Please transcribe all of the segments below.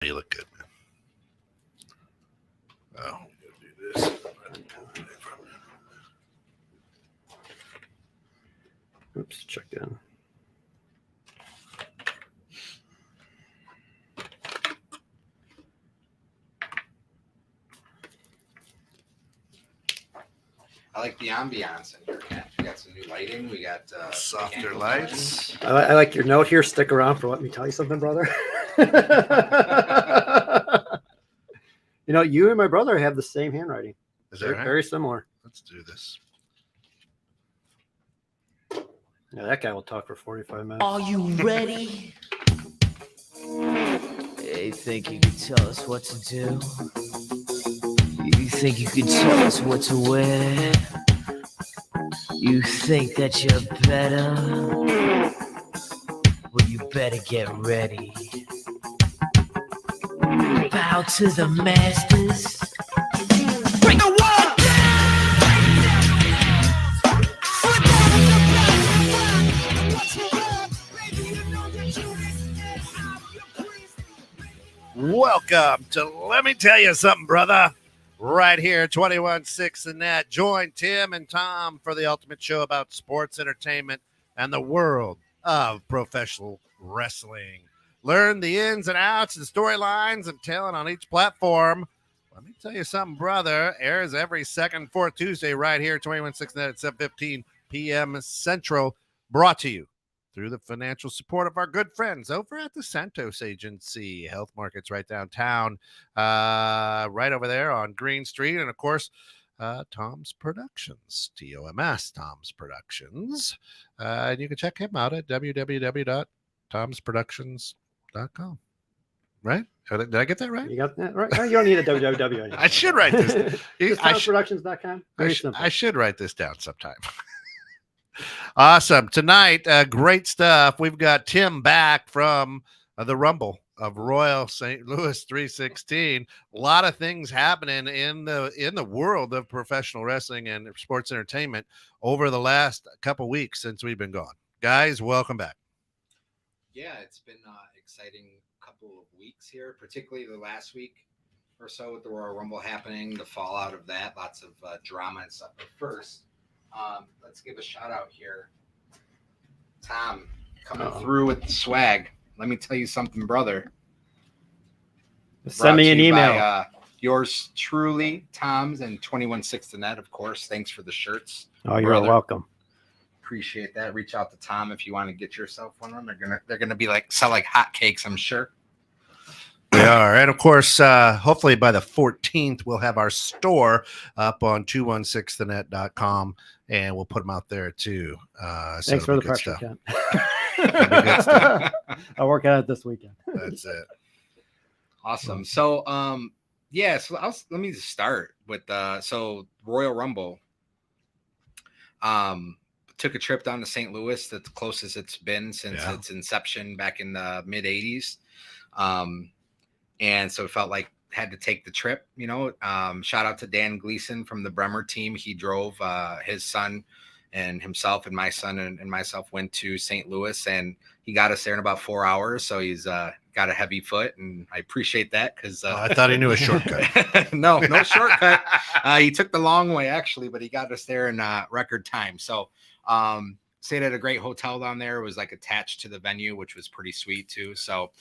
You look good, man. Oh, I'm gonna do this. Oops, check in. I like the ambiance in here, Ken. We got some new lighting. We got Softer candle lights. I like your note here. Stick around for let me tell you something, brother. You know, you and my brother have the same handwriting. Is that Very, right? very similar. Let's do this. Yeah, that guy will talk for 45 minutes. Are you ready? You think you can tell us what to do? You think you can tell us what to wear? You think that you're better? Well, you better get ready. Bow to the masters. Bring the world Welcome to Let Me Tell You Something, Brother. Right here, 21.6 The Net. Join Tim and Tom for the ultimate show about sports, entertainment, and the world of professional wrestling. Learn the ins and outs and storylines and talent on each platform. Let Me Tell You Something, Brother airs every second, fourth Tuesday right here, 21.6 The Net at 7:15 p.m. Central. Brought to you through the financial support of our good friends over at the Santos Agency, Health Markets right downtown, right over there on Green Street. And, of course, Tom's Productions, TOMS, Tom's Productions. And you can check him out at www.tomsproductions.com. Right? Did I get that right? You got that right? You don't need a www anymore. I should write this. Just I TomsProductions.com. Very simple. I should write this down sometime. Awesome. Tonight, great stuff. We've got Tim back from the Rumble of Royal St. Louis 316. A lot of things happening in the world of professional wrestling and sports entertainment over the last couple weeks since we've been gone. Guys, welcome back. Yeah, it's been an exciting couple of weeks here, particularly the last week or so with the Royal Rumble happening, the fallout of that, lots of drama and stuff. But first, let's give a shout out here. Tom coming through with the swag. Let me tell you something, brother. Send me an email. By, yours truly, Tom's and 21.6 The Net, of course. Thanks for the shirts. Oh, you're welcome. Appreciate that. Reach out to Tom if you want to get yourself one of them. They're gonna be sell like hotcakes, I'm sure. They are. And, of course, hopefully by the 14th, we'll have our store up on 216thenet.com, and we'll put them out there, too. Thanks for the pressure, Ken. I'll work on it this weekend. That's it. Awesome. So, so let me just start with, Royal Rumble took a trip down to St. Louis. That's the closest it's been since its inception back in the mid-'80s. And so it felt like had to take the trip, shout out to Dan Gleason from the Bremer team. He drove his son and himself and my son and myself went to St. Louis, and he got us there in about 4 hours. So he's got a heavy foot, and I appreciate that because I thought he knew a shortcut. No shortcut. He took the long way actually, but he got us there in record time. So stayed at a great hotel down there. It was attached to the venue, which was pretty sweet too. So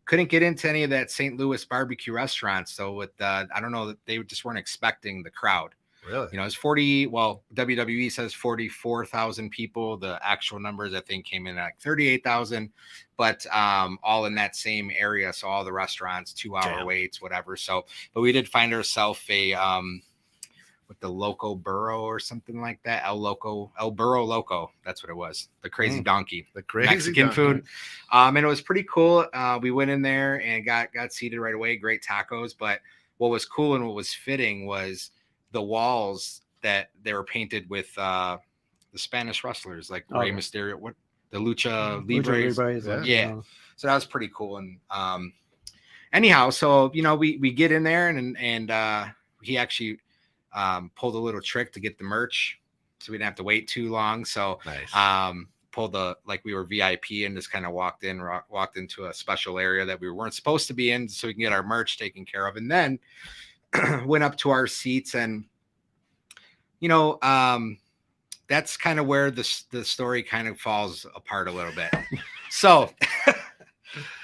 couldn't get into any of that St. Louis barbecue restaurants. So with I don't know, they just weren't expecting the crowd. Really? It's 40. Well, WWE says 44,000 people. The actual numbers I think came in at 38,000, but all in that same area. So all the restaurants, 2-hour waits, whatever. So, but we did find ourselves with the Loco Burro or something like that. El Burro Loco. That's what it was. The crazy donkey, the crazy Mexican donkey. food. And it was pretty cool. We went in there and got seated right away. Great tacos. But what was cool and what was fitting was the walls that they were painted with the Spanish wrestlers like Rey Mysterio, the Lucha Libres. Yeah. So that was pretty cool. And anyhow, so we get in there and he actually pulled a little trick to get the merch, so we didn't have to wait too long. So nice. pulled we were VIP and just kind of walked into a special area that we weren't supposed to be in so we can get our merch taken care of. And then went up to our seats and, that's kind of where the story kind of falls apart a little bit. So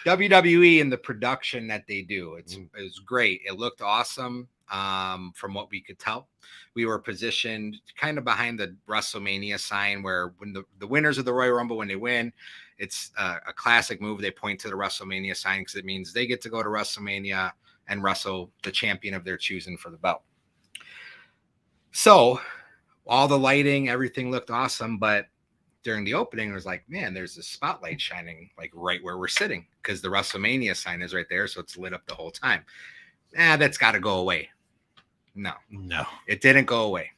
WWE and the production that they do, it's great. It looked awesome. From what we could tell, we were positioned kind of behind the WrestleMania sign where when the winners of the Royal Rumble, when they win, it's a classic move. They point to the WrestleMania sign because it means they get to go to WrestleMania and wrestle the champion of their choosing for the belt. So all the lighting, everything looked awesome. But during the opening, it was like, man, there's a spotlight shining like right where we're sitting because the WrestleMania sign is right there. So it's lit up the whole time. That's got to go away. No, it didn't go away.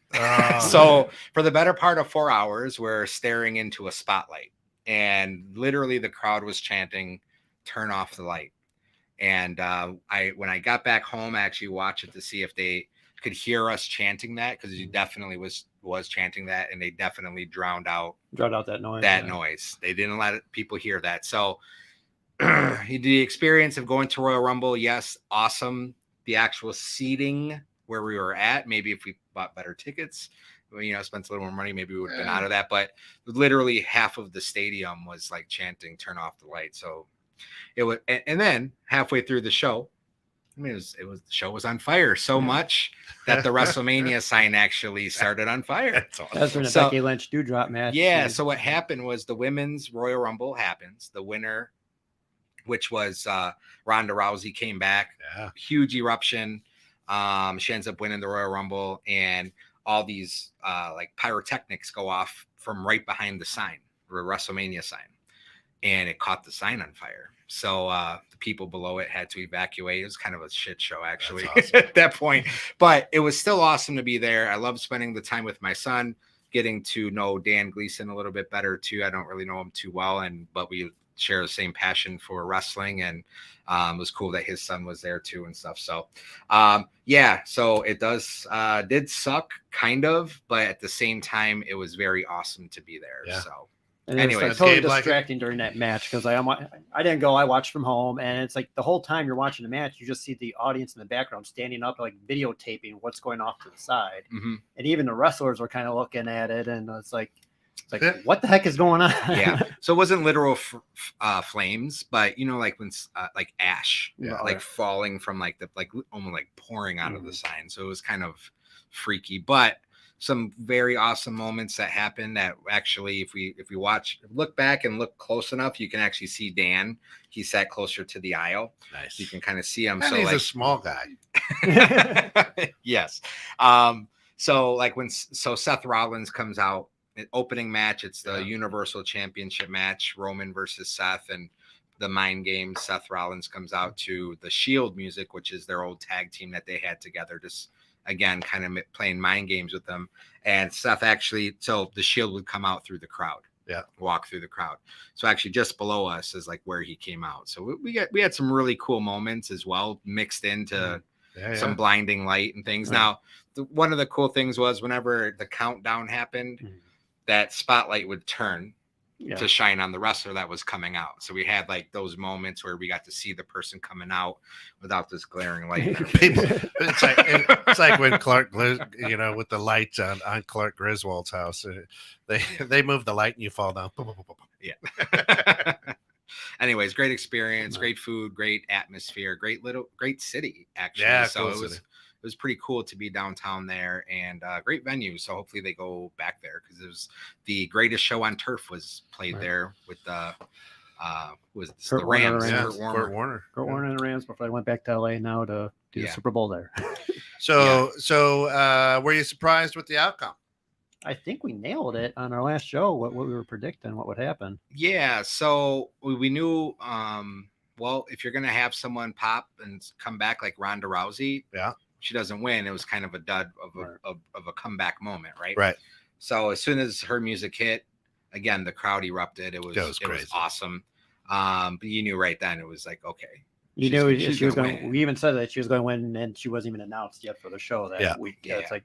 So for the better part of 4 hours, we're staring into a spotlight and literally the crowd was chanting, turn off the light. And when I got back home, I actually watched it to see if they could hear us chanting that because he definitely was chanting that, and they definitely drowned out that noise. Noise. They didn't let people hear that. So the experience of going to Royal Rumble, yes, awesome. The actual seating where we were at, maybe if we bought better tickets, spent a little more money, maybe we would have been out of that. But literally half of the stadium was like chanting, turn off the light. So it was, and then halfway through the show, the show was on fire so much that the WrestleMania sign actually started on fire. That's awesome. That's when the Becky Lynch Dewdrop match. Yeah. So what happened was the women's Royal Rumble happens. The winner, which was Ronda Rousey, came back. Yeah. Huge eruption. She ends up winning the Royal Rumble, and all these pyrotechnics go off from right behind the sign, the WrestleMania sign, and it caught the sign on fire. So the people below it had to evacuate. It was kind of a shit show, actually, awesome. At that point. But it was still awesome to be there. I love spending the time with my son, getting to know Dan Gleason a little bit better, too. I don't really know him too well, but we share the same passion for wrestling, and it was cool that his son was there, too, and stuff. So, so it did suck, kind of, but at the same time, it was very awesome to be there. Yeah. So. And anyway, it's totally distracting during that match because I didn't go. I watched from home, and it's like the whole time you're watching the match, you just see the audience in the background standing up, like videotaping what's going off to the side, and even the wrestlers were kind of looking at it, and it's like what the heck is going on? Yeah, so it wasn't literal flames, but like when like ash, falling from almost like pouring out of the sign. So it was kind of freaky, but some very awesome moments that happened that actually, if we look back and look close enough, you can actually see Dan. He sat closer to the aisle. Nice. You can kind of see him. And so he's a small guy. Yes. So Seth Rollins comes out, opening match. It's the Universal Championship match, Roman versus Seth, and the Mind Games. Seth Rollins comes out to the Shield music, which is their old tag team that they had together, just again, kind of playing mind games with them. And Seth actually, so the Shield would come out through the crowd, walk through the crowd. So actually just below us is like where he came out. So we had some really cool moments as well, mixed into some blinding light and things. Now, one of the cool things was whenever the countdown happened, that spotlight would turn to shine on the wrestler that was coming out. So we had like those moments where we got to see the person coming out without this glaring light. It's like when Clark, with the lights on Clark Griswold's house, they move the light and you fall down. Yeah. Anyways, great experience, great food, great atmosphere, great city actually. Yeah, so cool it was pretty cool to be downtown there, and great venue. So hopefully they go back there because it was the greatest show on turf was played there with the Rams. Kurt Warner and the Rams before they went back to LA now to do the Super Bowl there. So were you surprised with the outcome? I think we nailed it on our last show. What we were predicting, what would happen. Yeah. So we knew. Well, if you're gonna have someone pop and come back like Ronda Rousey, she doesn't win. It was kind of a dud of a comeback moment, right? Right. So as soon as her music hit, again the crowd erupted. It was awesome. But you knew right then it was like, okay, you knew she was going. We even said that she was going to win, and she wasn't even announced yet for the show that week. Yeah. It's like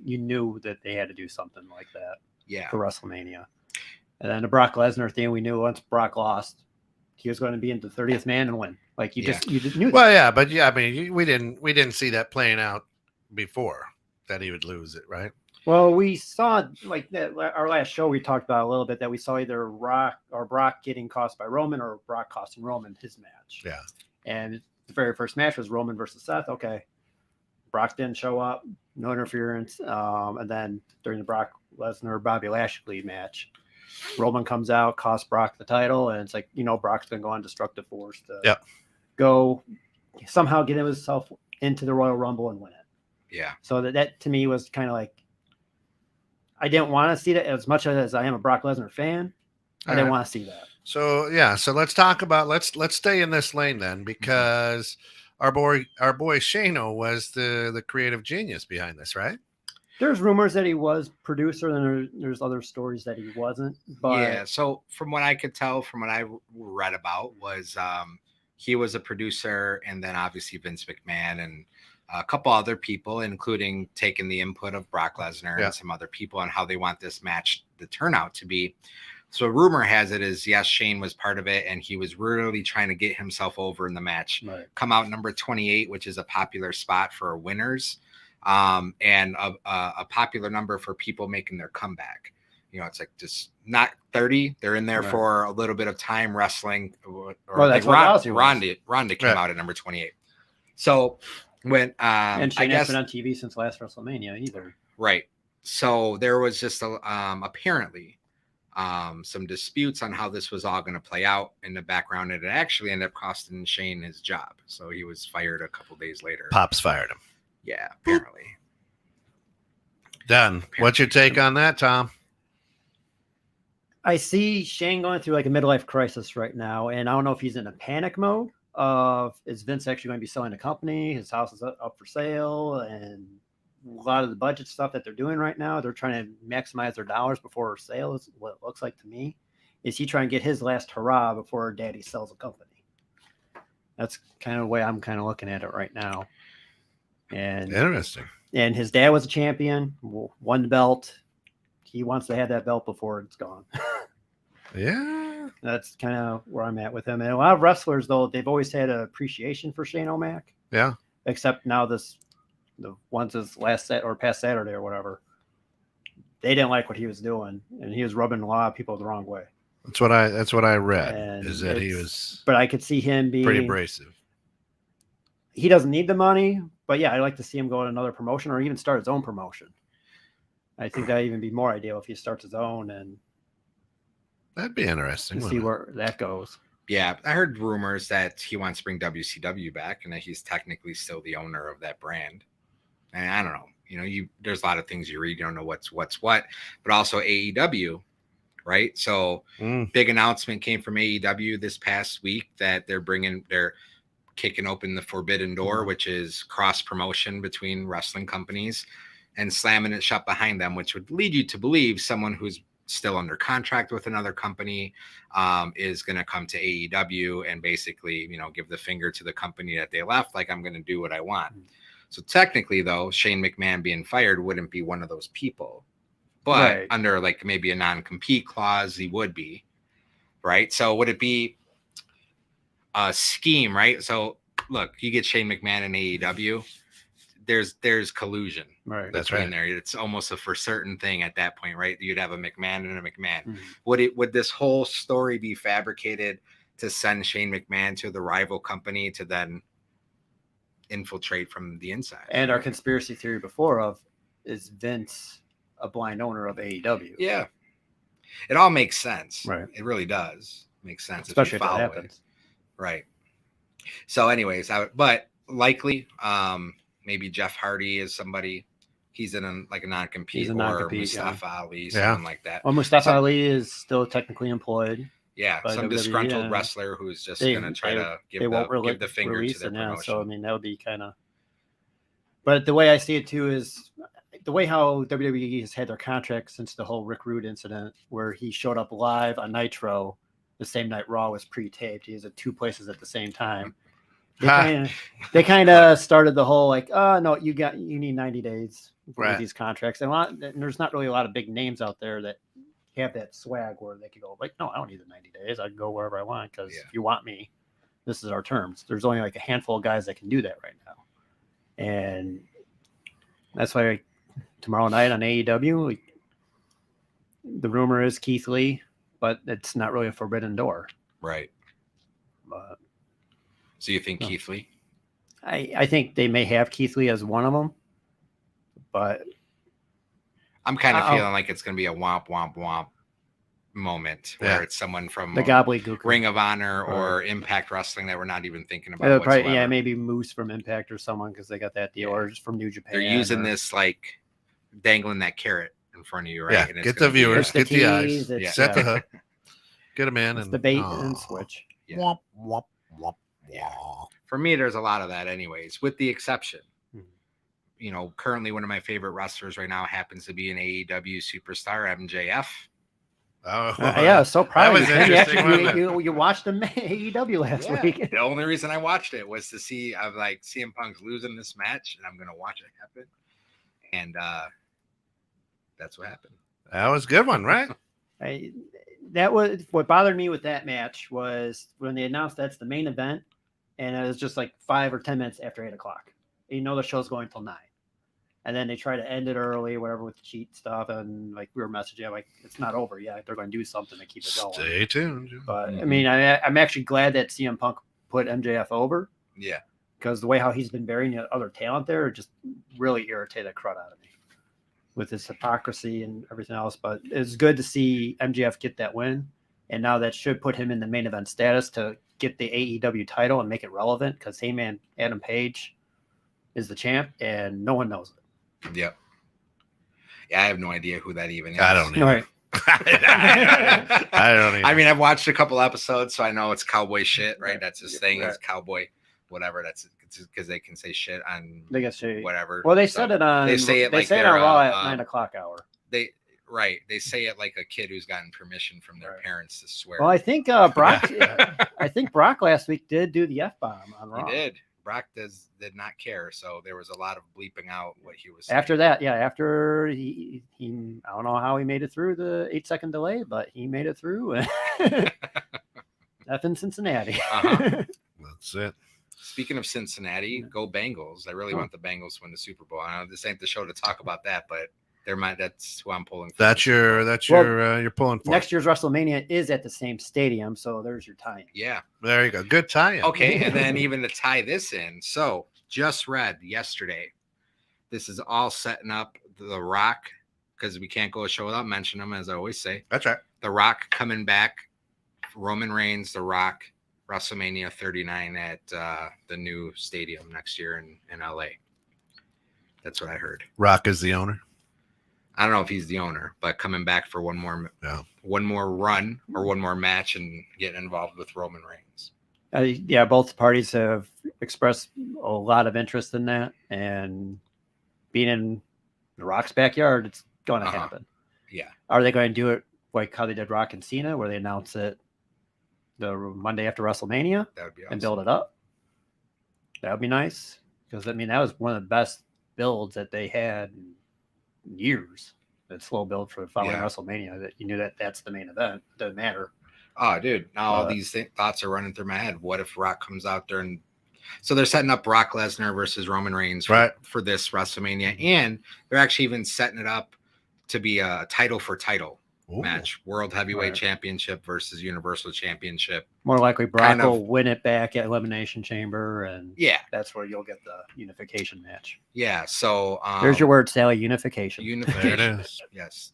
you knew that they had to do something like that. Yeah. For WrestleMania. And then the Brock Lesnar thing, we knew once Brock lost, he was going to be into 30th man and win. Like you just knew that. Well, yeah, but yeah, I mean, we didn't see that playing out before that he would lose it, right? Well, we saw like that, our last show. We talked about a little bit that we saw either Brock getting cost by Roman or Brock costing Roman his match. Yeah. And the very first match was Roman versus Seth. Okay, Brock didn't show up, no interference. And then during the Brock Lesnar Bobby Lashley match, Roman comes out, costs Brock the title, and it's like, Brock's going to go on destructive force to go somehow get himself into the Royal Rumble and win it. Yeah. So that to me was kind of like, I didn't want to see that as much as I am a Brock Lesnar fan. I didn't want to see that. So let's talk about let's stay in this lane then, because our boy Shano was the creative genius behind this, right? There's rumors that he was producer, and there's other stories that he wasn't. But yeah, so from what I could tell, from what I read about, was he was a producer, and then obviously Vince McMahon and a couple other people, including taking the input of Brock Lesnar and some other people on how they want this match, the turnout to be. So rumor has it is, yes, Shane was part of it, and he was really trying to get himself over in the match. Right. Come out number 28, which is a popular spot for winners. And a popular number for people making their comeback. It's like just not 30. They're in there for a little bit of time wrestling. Or that's like Ronda came out at number 28. So when and Shane hasn't been on TV since last WrestleMania either. Right. So there was just apparently some disputes on how this was all going to play out in the background, and it actually ended up costing Shane his job. So he was fired a couple days later. Pops fired him. Yeah, apparently. Done. What's your take on that, Tom? I see Shane going through like a midlife crisis right now, and I don't know if he's in a panic mode of, is Vince actually going to be selling the company? His house is up for sale, and a lot of the budget stuff that they're doing right now, they're trying to maximize their dollars before sale, is what it looks like to me. Is he trying to get his last hurrah before daddy sells a company? That's kind of the way I'm kind of looking at it right now. And interesting. And his dad was a champion, won the belt. He wants to have that belt before it's gone. Yeah. That's kind of where I'm at with him. And a lot of wrestlers, though, they've always had an appreciation for Shane O'Mac. Yeah. Except now the ones this past Saturday or whatever, they didn't like what he was doing, and he was rubbing a lot of people the wrong way. That's what I read. And is that he was. But I could see him being pretty abrasive. He doesn't need the money, but yeah, I'd like to see him go to another promotion or even start his own promotion. I think that'd even be more ideal if he starts his own, and that'd be interesting. See where that goes. Yeah, I heard rumors that he wants to bring WCW back, and that he's technically still the owner of that brand. And I don't know, there's a lot of things you read, you don't know what's what, but also AEW, right? So big announcement came from AEW this past week that they're kicking open the forbidden door, which is cross promotion between wrestling companies, and slamming it shut behind them, which would lead you to believe someone who's still under contract with another company is going to come to AEW and basically, give the finger to the company that they left. Like, I'm going to do what I want. So technically, though, Shane McMahon being fired wouldn't be one of those people, but under like maybe a non-compete clause, he would be, right? So would it be a scheme, right? So look, you get Shane McMahon in AEW, there's collusion, right? That's right. There, it's almost a for certain thing at that point, right? You'd have a McMahon and a McMahon. Would this whole story be fabricated to send Shane McMahon to the rival company to then infiltrate from the inside? And our conspiracy theory before is Vince a blind owner of AEW? Yeah, it all makes sense, right? It really does make sense, especially if it happens. Right. So anyways, but likely maybe Jeff Hardy is somebody, he's in a non-compete, or Mustafa Ali, something like that. Well, Mustafa Ali is still technically employed. Yeah, some disgruntled wrestler who's just going to try to give the finger to their promotion. So, I mean, that would be kind of... But the way I see it, too, is the way how WWE has had their contract since the whole Rick Rude incident, where he showed up live on Nitro the same night Raw was pre-taped. He was at two places at the same time. They kind of started the whole like, no, you need 90 days for these contracts. And there's not really a lot of big names out there that have that swag where they could go like, no, I don't need the 90 days. I can go wherever I want because Yeah. if you want me, this is our terms. There's only like a handful of guys that can do that right now. And that's why tomorrow night on AEW, the rumor is Keith Lee, but it's not really a forbidden door. Right. But So you think No. Keith Lee? I think they may have Keith Lee as one of them, but I'm kind of Uh-oh. feeling like it's going to be a womp, womp, womp moment where it's someone from the gobbledygook. Ring of Honor or Impact Wrestling that we're not even thinking about. Probably, maybe Moose from Impact or someone because they got that deal, or just from New Japan. They're using this like dangling that carrot in front of you, right? Yeah, And it's get the gonna be viewers, It's the get the eyes, tease, it's, set the hook, get them in, it's and the bait and switch. Yeah. Womp, womp, womp, Yeah. womp. For me, there's a lot of that, anyways, with the exception. Mhm. You know, currently one of my favorite wrestlers right now happens to be an AEW superstar, MJF. Oh, Yeah, so proud was of you. interesting, wasn't it? You watched him AEW last Yeah. week. The only reason I watched it was to see I'm like CM Punk's losing this match, and I'm gonna watch it happen. And that's what happened. that was a good one, right? That was what bothered me with that match was when they announced that's the main event, and it was just like 5 or 10 minutes after 8 o'clock. You know the show's going till 9, and then they try to end it early, whatever with the cheat stuff, and like we were messaging like it's not over yet. They're going to do something to keep it going. Stay tuned. But I mean, I'm actually glad that CM Punk put MJF over. Yeah. Because the way how he's been burying the other talent there just really irritated the crud out of me with his hypocrisy and everything else. But it's good to see MJF get that win. And now that should put him in the main event status to get the AEW title and make it relevant because, hey, man, Adam Page is the champ and no one knows it. Yep. Yeah, I have no idea who that even is. I don't know. Right. I don't even. I mean, I've watched a couple episodes, so I know it's cowboy shit, right? That's his thing. Right. Is cowboy, whatever. That's because they can say shit on They get shit. whatever. Well, they stuff. said it on. They say it like say it they're, on Raw at 9 um, o'clock hour. They say it like a kid who's gotten permission from their Right. parents to swear. Well, I think Brock. I think Brock last week did do the F-bomb on Raw. He did. Brock did not care, so there was a lot of bleeping out what he was saying. After that, yeah, after he I don't know how he made it through the 8-second delay, but he made it through. F in Cincinnati. Uh-huh. That's it. Speaking of Cincinnati, go Bengals. I really want the Bengals to win the Super Bowl. I know this ain't the show to talk about that, but that's who I'm pulling for. That's you're pulling for. Next year's WrestleMania is at the same stadium, so there's your tie-in. Yeah. There you go. Good tie-in. Okay, and then even to tie this in, so just read yesterday, this is all setting up The Rock, because we can't go a show without mentioning him, as I always say. That's right. The Rock coming back, Roman Reigns, The Rock, WrestleMania 39 at the new stadium next year in LA. That's what I heard. Rock is the owner. I don't know if he's the owner, but coming back for one more run or one more match and getting involved with Roman Reigns. Yeah, both parties have expressed a lot of interest in that, and being in The Rock's backyard, it's going to happen. Yeah. Are they going to do it like how they did Rock and Cena, where they announce it the Monday after WrestleMania That would be awesome. and build it up? That would be nice, because I mean that was one of the best builds that they had in years. That slow build for the following WrestleMania, that you knew that that's the main event. Doesn't matter. Oh, dude! Now all these thoughts are running through my head. What if Rock comes out there and so they're setting up Brock Lesnar versus Roman Reigns for this WrestleMania, and they're actually even setting it up to be a title for title match, World Heavyweight Championship versus Universal Championship. More likely, Brock will win it back at Elimination Chamber, and that's where you'll get the unification match. Yeah. So there's your word, Sally. Unification. Unification. There it is. Yes.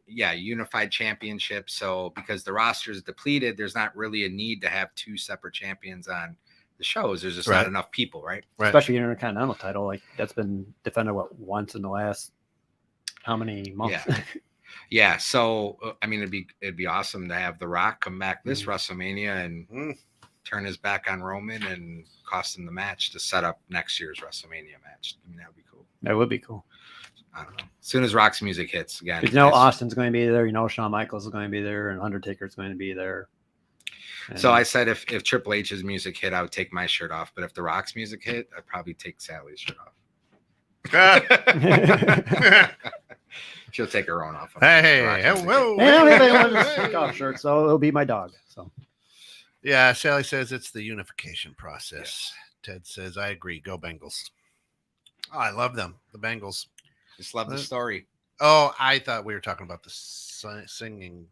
Unified championship. So because the roster is depleted, there's not really a need to have two separate champions on the shows. There's just not enough people, right? Especially Intercontinental title, like that's been defended once in the last how many months? Yeah. So I mean, it'd be awesome to have The Rock come back this WrestleMania and turn his back on Roman and cost him the match to set up next year's WrestleMania match. I mean, that would be cool. That would be cool. I don't know. As soon as Rock's music hits again, you know Austin's going to be there. You know Shawn Michaels is going to be there, and Undertaker's going to be there. So I said if Triple H's music hit, I would take my shirt off. But if The Rock's music hit, I'd probably take Sally's shirt off. She'll take her own off. Hey, whoa, Take off shirt, so it'll be my dog. So yeah, Sally says it's the unification process. Ted says, I agree. Go Bengals. Oh, I love them. The Bengals. Just love the story. Oh, I thought we were talking about the singing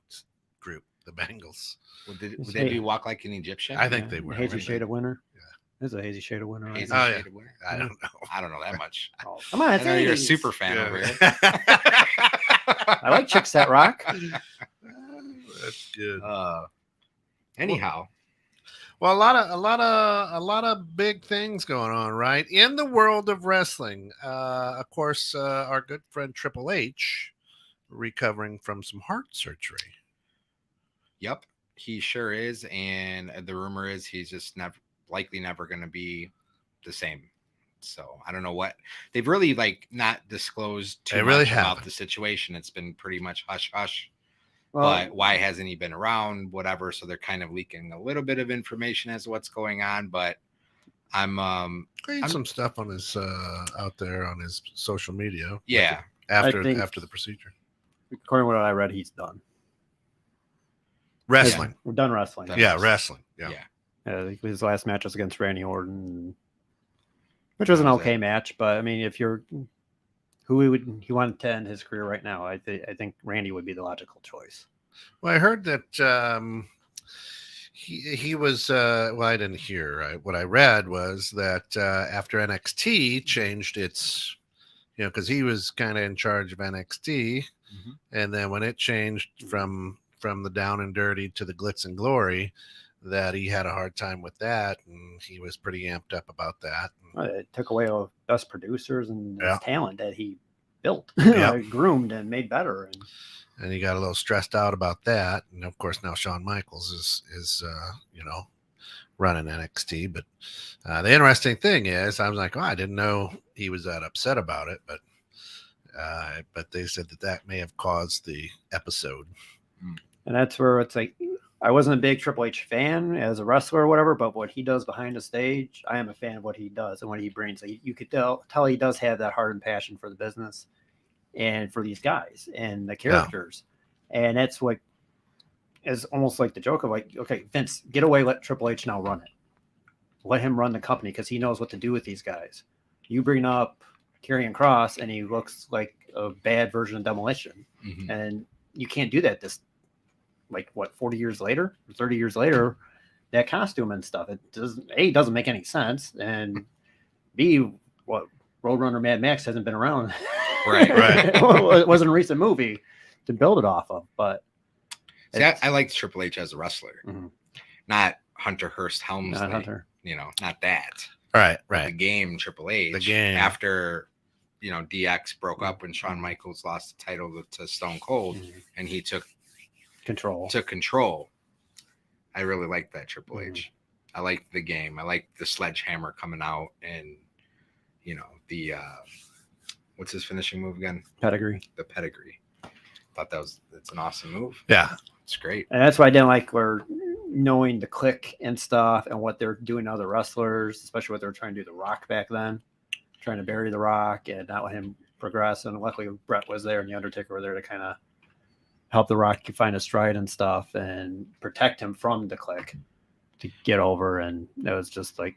group, the Bengals. Would they be Walk Like an Egyptian? I think they were. Hazy Shade of Winter. Yeah. There's a Hazy Shade of Winter. Hazy Right Shade of Winter? I don't know. I don't know that much. Oh, come on, I know you're a super fan over here. I like Chicks That Rock. That's good. Anyhow. Well, a lot of big things going on, right? In the world of wrestling. Of course, our good friend Triple H recovering from some heart surgery. Yep, he sure is, and the rumor is he's just likely never going to be the same. So I don't know what they've really not disclosed too much about the situation. It's been pretty much hush hush. Well, but why hasn't he been around? Whatever. So they're kind of leaking a little bit of information as to what's going on. But I'm some stuff on his out there on his social media. Yeah, after the procedure. According to what I read, he's done wrestling. We're done wrestling. Wrestling. Yeah. His last match was against Randy Orton, which was an okay match. But I mean, if you're he wanted to end his career right now, I think Randy would be the logical choice. Well, I heard that he was. Well, I didn't hear. What I read was that after NXT changed its, because he was kind of in charge of NXT, and then when it changed from the down and dirty to the glitz and glory, that he had a hard time with that, and he was pretty amped up about that. It took away all the best producers and his talent that he built, groomed, and made better. And he got a little stressed out about that. And of course, now Shawn Michaels is running NXT. But the interesting thing is, I was like, I didn't know he was that upset about it. But they said that may have caused the episode. And that's where it's like, I wasn't a big Triple H fan as a wrestler or whatever, but what he does behind the stage, I am a fan of what he does and what he brings. Like, you could tell he does have that heart and passion for the business and for these guys and the characters. Yeah. And that's what is almost like the joke of like, okay, Vince, get away, let Triple H now run it. Let him run the company because he knows what to do with these guys. You bring up Karrion Kross and he looks like a bad version of Demolition. And you can't do that 40 years later, 30 years later, that costume and stuff, it doesn't make any sense. And B, Roadrunner Mad Max hasn't been around. Right. It wasn't a recent movie to build it off of, but see, I like Triple H as a wrestler, not Hunter Hearst Helmsley, not that. Right. The game Triple H. The game after, DX broke up when Shawn Michaels lost the title to Stone Cold, and he took control. I really like that Triple H. I like the game. I like the sledgehammer coming out, and the what's his finishing move again? Pedigree. The pedigree. Thought it's an awesome move. Yeah, it's great. And that's why I didn't like knowing the click and stuff and what they're doing to other wrestlers, especially what they were trying to do to The Rock back then, trying to bury The Rock and not let him progress. And luckily Brett was there and the Undertaker were there to kind of help The Rock find a stride and stuff and protect him from the click to get over. And it was just like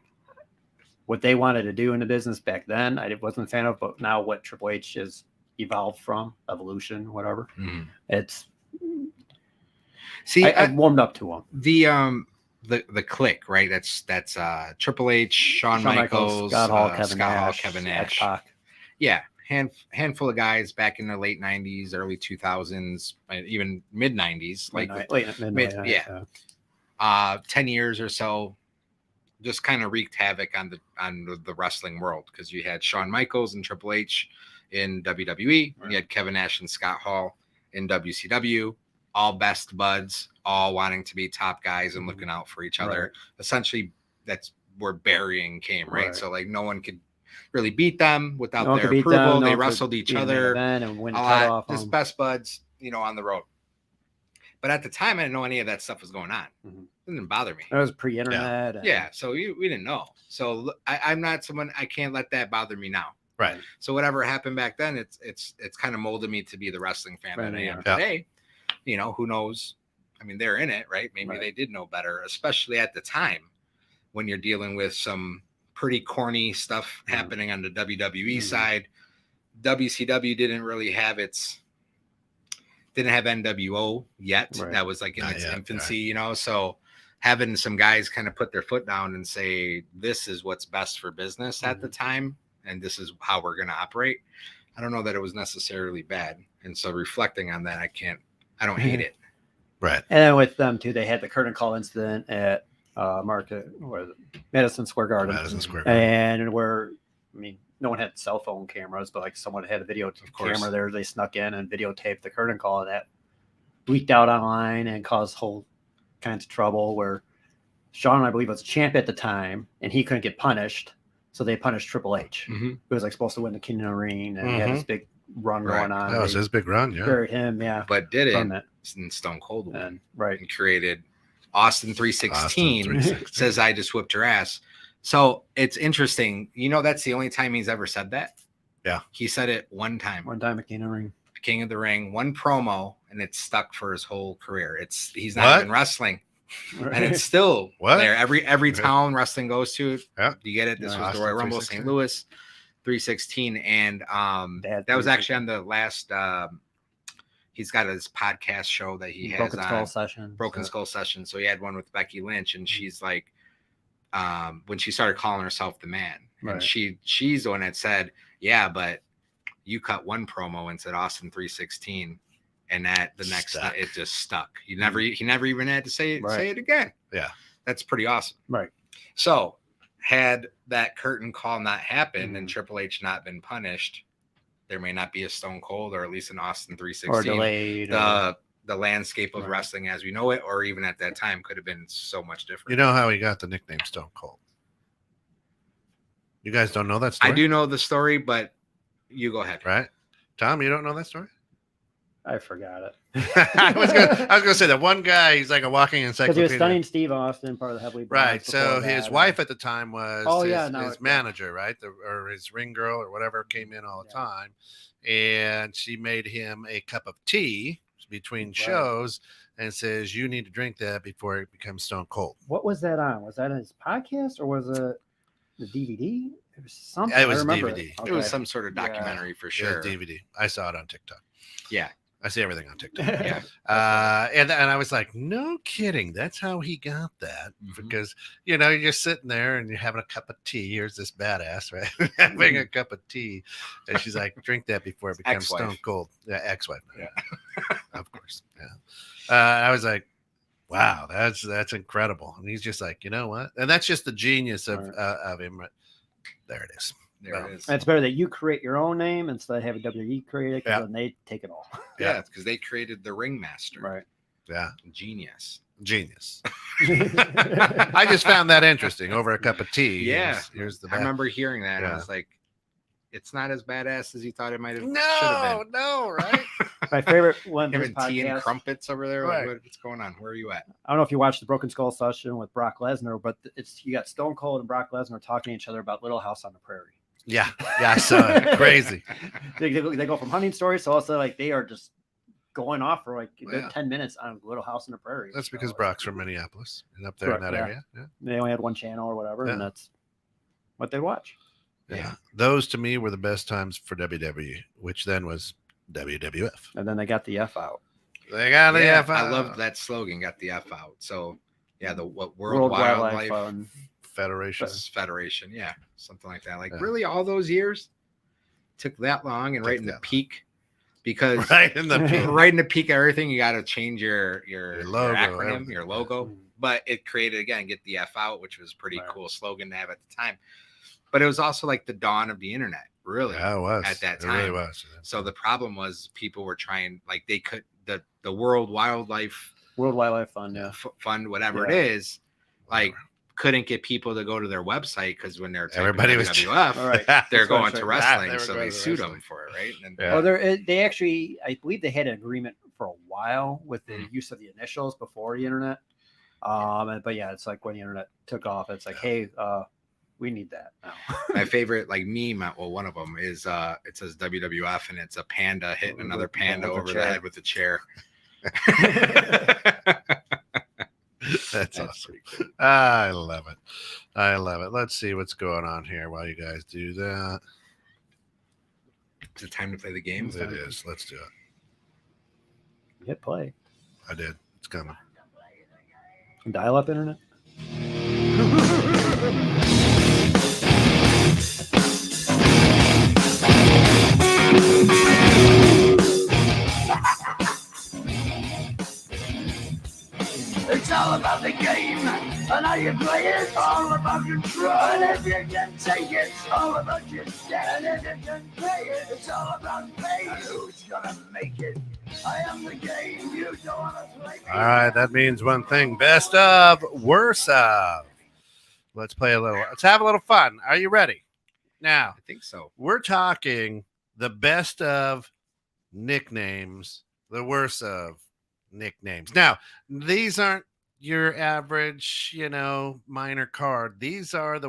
what they wanted to do in the business back then. I wasn't a fan of, but now what Triple H has evolved from, evolution, whatever. It's I warmed up to him. The click, right? That's Triple H, Shawn Michaels, Scott Hall, Kevin Nash. Yeah. Handful of guys back in the late 90s, early 2000s, even mid 90s, mid 10 years or so, just kind of wreaked havoc on the wrestling world, because you had Shawn Michaels and Triple H in WWE, and you had Kevin Nash and Scott Hall in WCW, all best buds, all wanting to be top guys and looking out for each other. Essentially, that's where burying came, right? So no one could really beat them without their approval. They wrestled each other and win just best buds, on the road. But at the time, I didn't know any of that stuff was going on. It didn't bother me. It was pre-internet. So we didn't know. So I'm not someone, I can't let that bother me now. Right. So whatever happened back then, it's kind of molded me to be the wrestling fan that I am today. You know, who knows? I mean, they're in it, right? Maybe they did know better, especially at the time when you're dealing with some pretty corny stuff happening on the WWE side. WCW didn't really have NWO yet. That was like in its infancy, you know. So having some guys kind of put their foot down and say, this is what's best for business at the time, and this is how we're going to operate. I don't know that it was necessarily bad. And so reflecting on that, I don't hate it. Right. And then with them too, they had the curtain call incident at Madison Square Garden. And where, I mean, no one had cell phone cameras, but like someone had a video camera there. They snuck in and videotaped the curtain call, and that leaked out online and caused whole kinds of trouble where Shawn, I believe, was a champ at the time, and he couldn't get punished. So they punished Triple H. He was like supposed to win the King of the Ring, and he had this big run going on. That was his big run, buried him, but did it in Stone Cold and created Austin 316. Says I just whipped your ass. So it's interesting. You know, that's the only time he's ever said that. Yeah, he said it one time at King of the Ring. King of the Ring, one promo, and it's stuck for his whole career. He's not even wrestling. And it's still there. Every town wrestling goes to. Do you get it? This was the Royal Rumble, St. Louis, 316, and that was actually on the last. He's got his podcast show that he has on Broken Skull Session. So he had one with Becky Lynch, and she's like, when she started calling herself the Man, and she's the one that said, "Yeah, but you cut one promo and said Austin 316." And that the next it just stuck. He never even had to say it again. Yeah, that's pretty awesome. Right. So had that curtain call not happened and Triple H not been punished, there may not be a Stone Cold or at least an Austin 316. Or delayed. The landscape of wrestling as we know it, or even at that time, could have been so much different. You know how he got the nickname Stone Cold? You guys don't know that story? I do know the story, but you go ahead. Right, Tom? You don't know that story? I forgot it. I was gonna say that one guy, he's like a walking encyclopedia. Because he was stunning Steve Austin, part of the heavily. Right. So his wife at the time was his manager, right? Or his ring girl or whatever came in all the time. And she made him a cup of tea between shows and says, you need to drink that before it becomes Stone Cold. What was that on? Was that his podcast or was it the DVD? It was something. It was DVD. It was some sort of documentary for sure. It was DVD. I saw it on TikTok. Yeah. I see everything on TikTok. And I was like, no kidding. That's how he got that. Because, you know, you're just sitting there and you're having a cup of tea. Here's this badass, right? Having a cup of tea. And she's like, drink that before it becomes Stone Cold. Yeah, ex-wife. Yeah. Of course. Yeah. I was like, wow, that's incredible. And he's just like, you know what? And that's just the genius of him. There it is. There it is. And it's better that you create your own name instead of having WWE create it, because then they take it all. Yeah, it's because they created the Ringmaster. Right. Yeah. Genius. I just found that interesting over a cup of tea. Yeah. Here's the I remember hearing that. I was like, it's not as badass as you thought it might have. No, right? My favorite one. Having tea and crumpets over there. Right. What's going on? Where are you at? I don't know if you watched the Broken Skull Session with Brock Lesnar, but you got Stone Cold and Brock Lesnar talking to each other about Little House on the Prairie. Yeah, I saw it. Crazy. They go from hunting stories to also like they are just going off for like 10 minutes on Little House on the Prairie. That's because Brock's from Minneapolis and up there in that area. Yeah. They only had one channel or whatever, and that's what they watch. Yeah, those to me were the best times for WWE, which then was WWF. And then they got the F out. They got the F out. I loved that slogan. Got the F out. So World Wildlife Federation. Yeah, something like that. Like really, all those years took that long, and right in the peak, because right in the peak of everything, you got to change your logo, acronym, your logo. But it created again, get the F out, which was a pretty cool slogan to have at the time. But it was also like the dawn of the internet, really. Yeah, it was. At that time. It really was. So the problem was people were trying, like they could, the World Wildlife Fund, fund, whatever it is, like couldn't get people to go to their website because when they're everybody was WWF, they're going to wrestling, so they sued them for it, right? And, well, they actually, I believe they had an agreement for a while with the use of the initials before the internet. But yeah, it's like when the internet took off, it's like, hey, We need that now. My favorite like meme, well, one of them is it says WWF and it's a panda hitting another panda over the head with a chair. That's awesome. Cool. I love it. I love it. Let's see what's going on here while you guys do that. Is it time to play the game? It is. Let's do it. Hit play. I did. It's coming. Dial-up internet. It's all about the game and how you play it. All about control. And if you can take it, all about your stand. And if you can play it, it's all about fate. Who's gonna make it? I am the game. You don't wanna play me. All right, that means one thing: best of, worst of. Let's play a little. Let's have a little fun. Are you ready? Now, I think so. We're talking the best of nicknames, the worst of nicknames. Now, these aren't your average, minor card. These are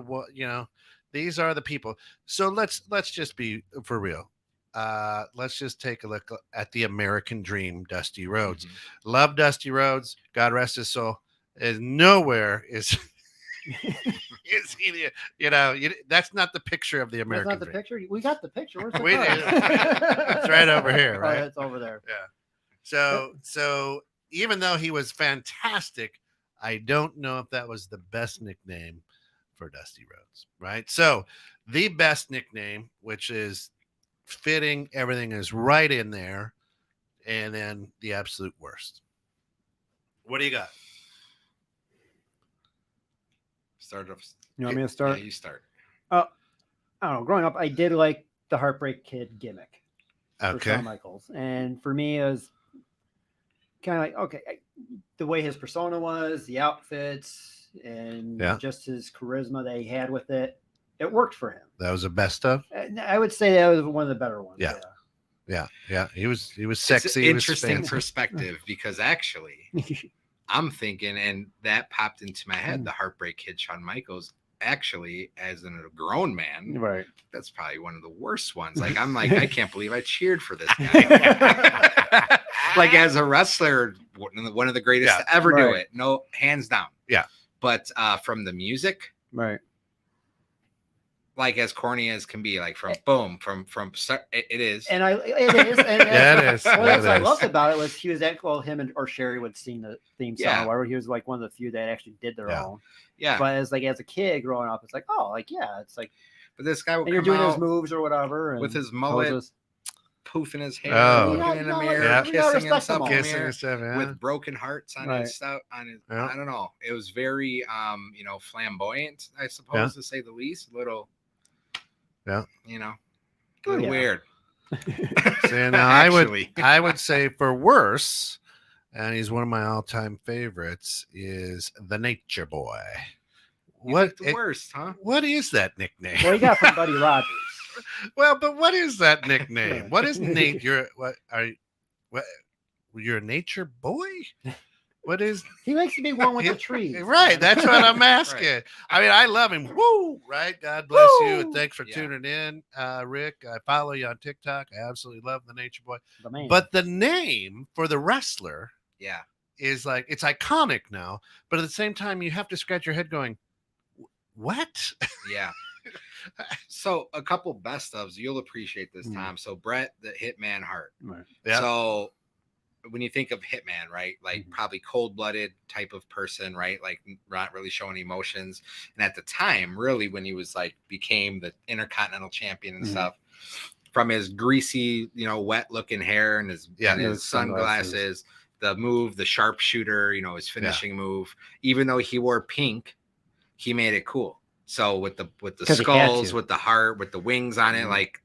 these are the people. So let's just be for real. Let's just take a look at the American Dream, Dusty Rhodes. Mm-hmm. Love Dusty Rhodes. God rest his soul. Is nowhere is is he? That's not the picture of the American That's not the Dream. picture. We got the picture. Where's the We card? do. It's right over here, right? Oh, it's over there. Yeah. So even though he was fantastic, I don't know if that was the best nickname for Dusty Rhodes, right? So the best nickname, which is fitting, everything is right in there, and then the absolute worst. What do you got? Start off. You want me to start? Yeah, you start. I don't know. Growing up, I did like the Heartbreak Kid gimmick. For Okay. Shawn Michaels. And for me, it was kind of like, okay, the way his persona was, the outfits, and just his charisma that he had with it, it worked for him. That was the best of? And I would say that was one of the better ones. Yeah. He was sexy. It's an interesting perspective because actually, I'm thinking, and that popped into my head, the Heartbreak Kid, Shawn Michaels, actually, as a grown man, right? That's probably one of the worst ones. Like, I'm like, I can't believe I cheered for this guy. Like, as a wrestler, one of the greatest to ever do it. No, hands down. Yeah. But from the music, right? Like, as corny as can be, like from boom, from it is, and it is, and it is. Well, that's what I loved about it was he was him or Sherry would sing the theme song, Yeah. or whatever. He was like one of the few that actually did their own. Yeah. But as a kid growing up, it's like, oh, like it's like. But this guy would and come you're doing out his moves or whatever, and with his mullet, poses. poofing his hair, Oh. looking in the mirror, Yeah. kissing himself in the Kissing mirror, himself, with broken hearts on his stuff. Yeah. I don't know. It was very, flamboyant, I suppose, to say the least. A little, a little weird. See, now I would say for worse, and he's one of my all-time favorites, is the Nature Boy. The worst, huh? What is that nickname? Well, he got from Buddy Rogers. Well, but what is that nickname? What is nature? You're a nature boy? What is? He likes to be one with the trees. Right. That's what I'm asking. Right. I mean, I love him. Woo! Right. God bless you. And thanks for tuning in, Rick. I follow you on TikTok. I absolutely love the Nature Boy. But the name for the wrestler, is like, it's iconic now. But at the same time, you have to scratch your head going, what? Yeah. So a couple best ofs, you'll appreciate this time. So Bret the Hitman Hart. Right. Yeah. So when you think of Hitman, right, like probably cold-blooded type of person, right, like not really showing emotions. And at the time, really, when he was like became the Intercontinental Champion and stuff, from his greasy, wet-looking hair and his sunglasses, the move, the sharpshooter, his finishing move. Even though he wore pink, he made it cool. So with the skulls, with the heart, with the wings on it, like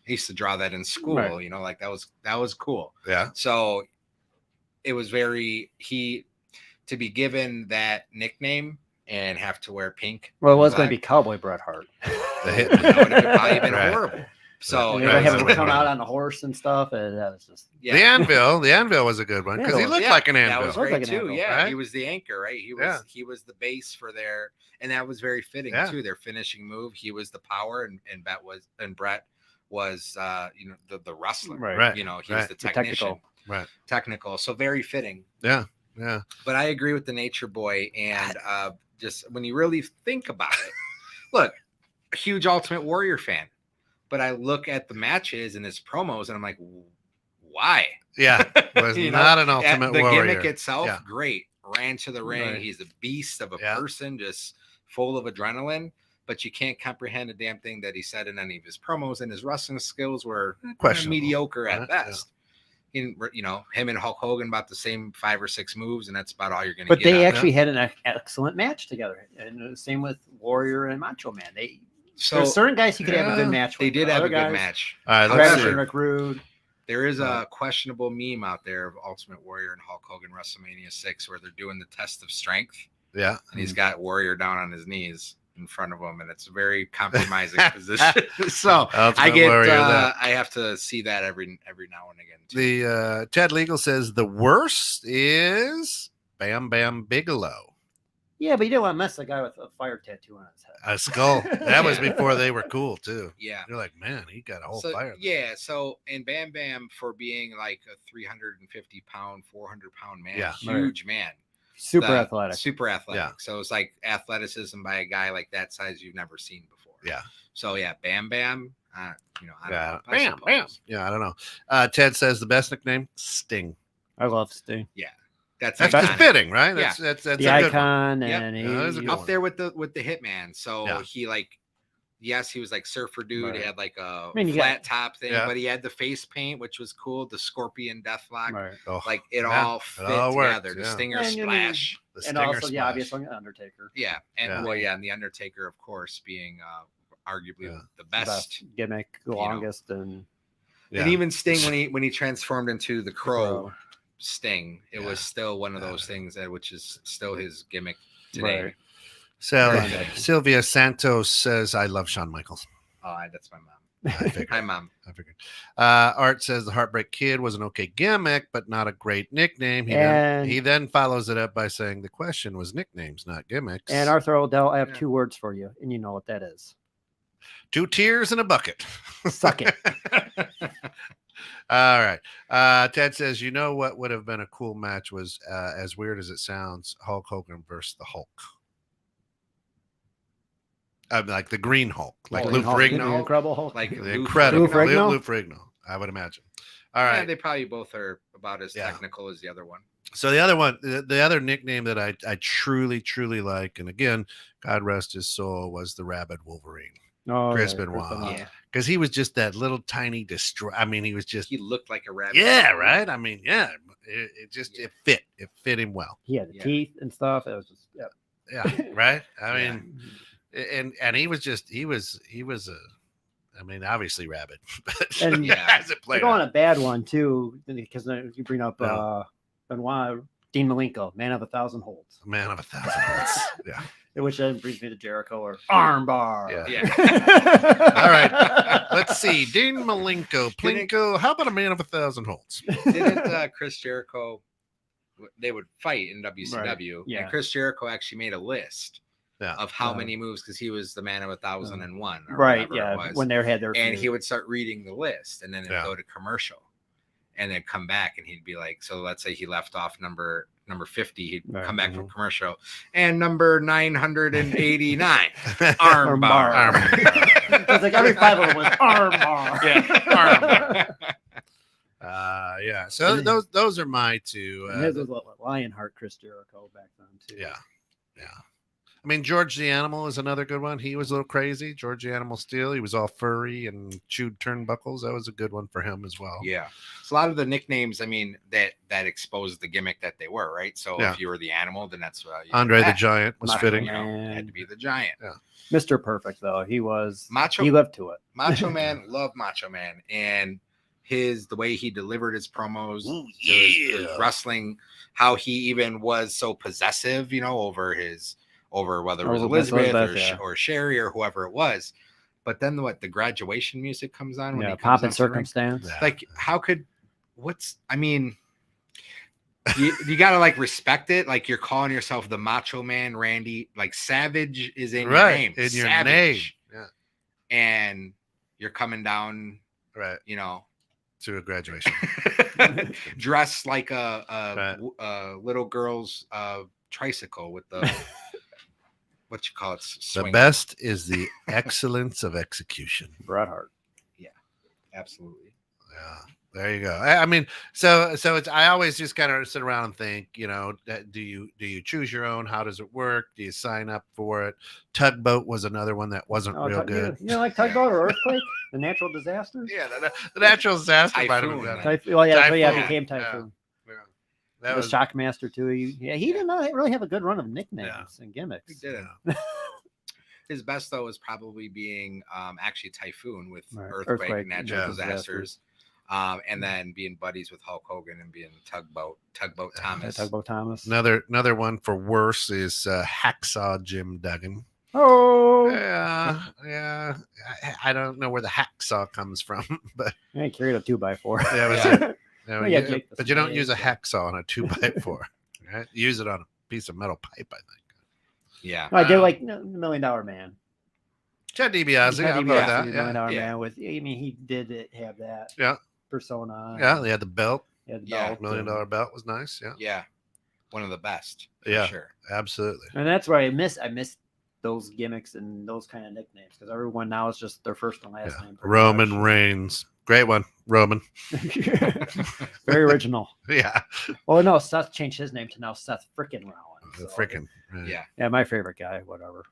I used to draw that in school, like that was cool. Yeah. So it was to be given that nickname and have to wear pink. Well, it was going to be Cowboy Bret Hart. The Hitman. That would have probably been horrible. So And Right, they have him right, come right. out on a horse and stuff, and that was just yeah. The anvil was a good one because he Anvil, looked like an That anvil. was Looked great like an too. anvil, Yeah, right? he was the anchor, right? He was the base for their, and that was very fitting Yeah. too. Their finishing move. He was the power, and Brett was the wrestler. Right. You know, he Right. was the The technician. Right. Technical. So very fitting. Yeah. But I agree with the Nature Boy, and just when you really think about it, look, a huge Ultimate Warrior fan, but I look at the matches and his promos, and I'm like, why? Yeah. Was You know, not an Ultimate the Warrior. gimmick itself, Yeah. great. Ran to the ring. Right. He's a beast of a Yeah. person, just full of adrenaline. But you can't comprehend a damn thing that he said in any of his promos, and his wrestling skills were Questionable. mediocre at Right, best. Him and Hulk Hogan about the same 5 or 6 moves, and that's about all you're going to But get. they out of actually had an excellent match together, and the same with Warrior and Macho Man. There's certain guys you could have a good match with. They did but have a other good guys, match. All right. Let's Travis see. and Rick Rude. There is a questionable meme out there of Ultimate Warrior and Hulk Hogan WrestleMania 6 where they're doing the test of strength, Yeah. and he's got Warrior down on his knees in front of him, and it's a very compromising position. So Ultimate Warrior, that. I have to see that every now and again too. The Ted Legal says the worst is Bam Bam Bigelow. Yeah, but you didn't want to mess the guy with a fire tattoo on his head. A skull. That was before they were cool too. Yeah. You're like, man, he got a whole So, fire. yeah, so and Bam Bam, for being like a 350 pound, 400 pound man, Yeah. huge man, Super athletic. super athletic. Yeah. So it's like athleticism by a guy like that size you've never seen before. Yeah. So yeah, Bam Bam. I don't Yeah. know. I Bam, bam. suppose. Yeah, I don't know. Ted says the best nickname, Sting. I love Sting. That's That's just iconic. fitting, right? Yeah. That's The a good one. icon, Yep. and Yeah, that is a he, good Up there with the Hitman. So Yeah. he yes, he was like surfer dude. Right. He had like a mean, you flat top thing, Yeah. but he had the face paint, which was cool. The scorpion deathlock. right. Oh, Like it yeah. all fit all worked, together. The yeah. Stinger And you mean- splash. the And Stinger also, yeah, splash. obviously Undertaker. Yeah. And Yeah. and the Undertaker, of course, being arguably Yeah. the best. Gimmick, the know. longest, and Yeah. And even Sting, when he transformed into the Crow Crow. Sting, it Yeah. was still one of those things which is still his gimmick today. Right. So Right. Sylvia Santos says, I love Shawn Michaels. Oh, that's my mom. I figured. Hi, Mom. I figured. Art says the Heartbreak Kid was an okay gimmick, but not a great nickname. He then follows it up by saying the question was nicknames, not gimmicks. And Arthur Odell, I have Yeah. 2 words for you, and you know what that is. 2 tears in a bucket. Suck it. All right. Ted says, you know what would have been a cool match was, as weird as it sounds, Hulk Hogan versus the Hulk. Like the Green Hulk, like Lou Hulk, Ferrigno. the Incredible Hulk. Like The Lou incredible Ferrigno? Lou Ferrigno, I would imagine. All Yeah, right. they probably both are about as Yeah. technical as the other one. So the other one, the other nickname that I truly, truly like, and again, God rest his soul, was the Rabid Wolverine. Oh, Chris yeah, Benoit. Yeah. Because he was just that little tiny destroy. I mean, he was just, He looked like a rabbit. yeah, right. I mean, yeah, it fit him well. He had the Yeah. teeth and stuff. It was just, yeah. Yeah, right. I Yeah. mean, and he was just he was a, I mean, obviously rabid, but And Yeah. as it We're played going out. a bad one too, because you bring up Yeah. Benoit, Dean Malenko, Man of 1,000 Holds, A man of 1,000 hearts. Yeah. which then brings me to Jericho or Armbar. Yeah. Yeah. All right. Let's see. Dean Malenko, Didn't- Plinko. How about a man of 1,000 holds? Didn't Chris Jericho? They would fight in WCW, Yeah. and Chris Jericho actually made a list Yeah. of how Uh, many moves because he was the man of 1,001, or Right, whatever it yeah. was. When they had their And feud. he would start reading the list, and then it'd Yeah. go to commercial, and then come back, and he'd be like, so let's say he left off number 50, he'd Right. come back Mhm. from commercial, and number 989, Armbar. armbar. It's like every 5 of them was Armbar. Yeah, yeah. So And then- those are my two. And his was Lionheart Chris Jericho back then too. Yeah. I mean, George the Animal is another good one. He was a little crazy. George the Animal Steel. He was all furry and chewed turnbuckles. That was a good one for him as well. Yeah. So a lot of the nicknames, I mean, that exposed the gimmick that they were, right? So Yeah. if you were the animal, then that's Andre the that. Giant was Macho fitting. Man. Had to be the giant. Mr. Perfect though, he was Macho he lived to it. Macho Man, loved Macho Man, and the way he delivered his promos, Ooh, to his yeah. wrestling, how he even was so possessive, over whether it was Over Elizabeth Elizabeth, yeah. or Sherry or whoever it was. But then the graduation music comes on when he comes pomp and onto the ring. circumstance. Yeah. Like, I mean, you gotta like respect it. Like, you're calling yourself the Macho Man Randy. Like, Savage is in your name. In your Savage. name. Yeah. And you're coming down, Right. you know, To a graduation. dressed like a little girl's tricycle with the what you call it. The Swing. best is the excellence of execution. Bret Hart. Absolutely. Yeah. There you go. I mean, so it's. I always just kind of sit around and think, you know, do you choose your own? How does it work? Do you sign up for it? Tugboat was another one that wasn't real good. You know, like tugboat or earthquake, the natural disasters. Yeah, the natural disaster might have been Typhoon. better. Well, yeah, Typhoon. it became Typhoon. Yeah. That The was Shockmaster too. He did not really have a good run of nicknames and gimmicks. He didn't. His best though is probably being actually Typhoon with earthquake, natural disasters. And then being buddies with Hulk Hogan and being Tugboat Thomas. Tugboat Thomas. another one for worse is Hacksaw Jim Duggan. Oh, Yeah. I don't know where the hacksaw comes from, but I carried a 2x4. that was Yeah. it. No, Well, yeah, Jake but you don't doesn't use a use it. hacksaw on a 2x4. Right? You use it on a piece of metal pipe, I think. Yeah. I did like the $1 Million Man. Ted DiBiase, Ted I'll go with DiBiase, that. the $1 Yeah. Million Dollar Yeah. Man with. I mean, he did have that. Yeah. Persona. Yeah, they had the belt. He had the Yeah, belt $1 million and- belt was nice. Yeah. Yeah. One of the best. For Yeah. Sure. Absolutely. And that's where I miss those gimmicks and those kind of nicknames because everyone now is just their first and last name. pretty Roman much. Reigns. Great one. Roman. Very original. Yeah. Oh no, Seth changed his name to now Seth frickin' Rollins. The so- freaking. Yeah. Yeah, my favorite guy. Whatever.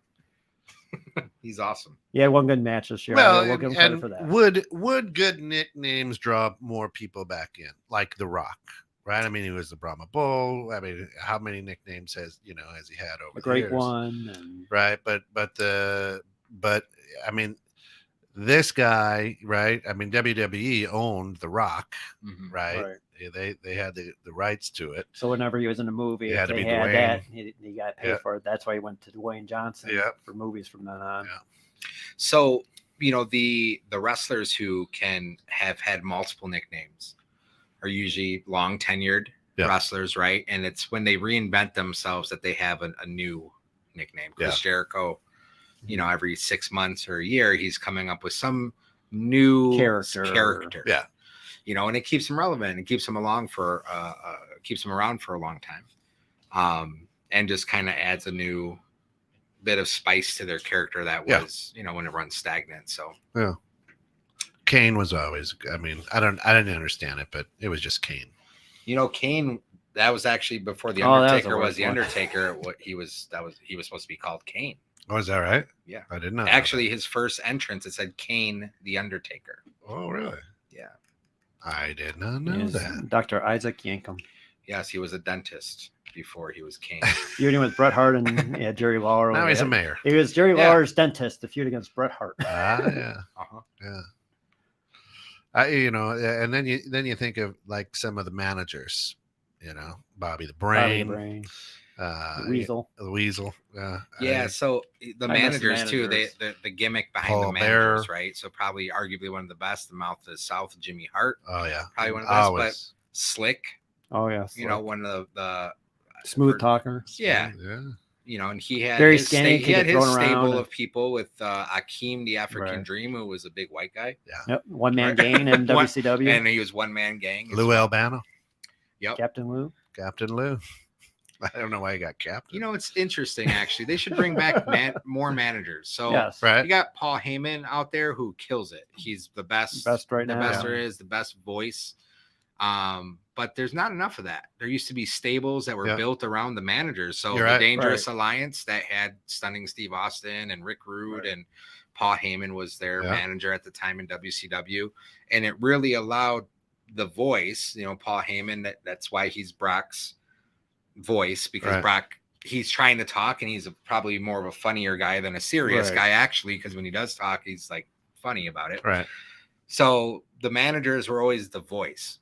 He's awesome. He had one good match this year. Well, we'll give him credit and for that. would good nicknames draw more people back in, like The Rock, right? I mean, he was the Brahma Bull. I mean, how many nicknames has he had over The great years? one. And Right? But I mean, this guy, right? I mean, WWE owned The Rock, Mhm. right? Right. They had the rights to it. So whenever he was in a movie, It had if to they be had Dwayne. that, he got paid Yeah. for it. That's why he went to Dwayne Johnson Yeah. for movies from then on. Yeah. So, the wrestlers who can have had multiple nicknames are usually long tenured Yeah. wrestlers, right? And it's when they reinvent themselves that they have a new nickname. Chris Jericho, every 6 months or a year, he's coming up with some new character. Yeah. And it keeps them relevant and keeps them around for a long time. And just kind of adds a new bit of spice to their character that was, when it runs stagnant. So Kane was always. I mean, I didn't understand it, but it was just Kane. Kane, that was actually before the Oh, that was the Undertaker was worst the one. Undertaker. He was supposed to be called Kane. Oh, is that right? Yeah. I didn't know. Actually, his first entrance, it said Kane the Undertaker. Oh, really? Yeah. I did not know Yes, that. Dr. Isaac Yankum. Yes, he was a dentist before he was Kane. Feuding with Bret Hart and Jerry Lawler. Now over he's a that. mayor. He was Jerry Yeah. Lawler's dentist to feud against Bret Hart. Yeah. Uh-huh. Yeah. And then you think of like some of the managers, Bobby the Bobby Brain, the Brain, the Weasel. Weasel. Yeah, so the I miss the managers too, managers. the gimmick behind Paul the managers, Bearer. right? So probably arguably one of the best, the Mouth of the South, Jimmy Hart, Oh yeah. probably one of the best, but Always. Slick, Oh yes. one of the smooth talker. yeah, Yeah. and he had Very his skinny, he could had get his thrown around stable and- of people with Akeem the African Right. Dream, who was a big white guy, Yep. One man Right. gang in One- WCW. and he was one man gang. as Lou well. Albano, Yep. Captain Lou. Captain Lou. I don't know why he got captain. It's interesting actually. They should bring back more managers. So Yes. you Right? got Paul Heyman out there who kills it. He's the best, Best right the now. best there is, the best voice. But there's not enough of that. There used to be stables that were Yeah. built around the managers. So You're the right. Dangerous Alliance that had Stunning Steve Austin and Rick Rude, and Paul Heyman was their Yeah. manager at the time in WCW, and it really allowed the voice. Paul Heyman. That's why he's Brock's voice, because Right. Brock, he's trying to talk and he's probably more of a funnier guy than a serious Right. guy actually, because when he does talk he's like funny about it. Right. So the managers were always the voice,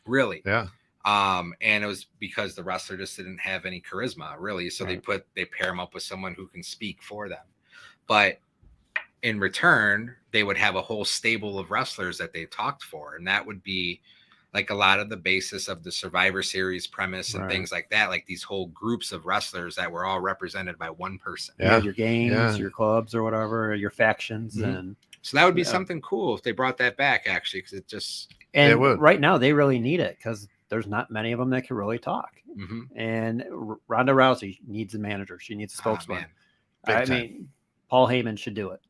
really. Yeah. And it was because the wrestler just didn't have any charisma, really, so Right. they pair him up with someone who can speak for them. But in return, they would have a whole stable of wrestlers that they talked for. And that would be like a lot of the basis of the Survivor Series premise and things like that, like these whole groups of wrestlers that were all represented by one person. You had your gangs, your clubs or whatever, your factions. And so that would be something cool if they brought that back, actually, because it just... And right now they really need it because there's not many of them that can really talk. And Ronda Rousey needs a manager. She needs a spokesman. I mean, Paul Heyman should do it.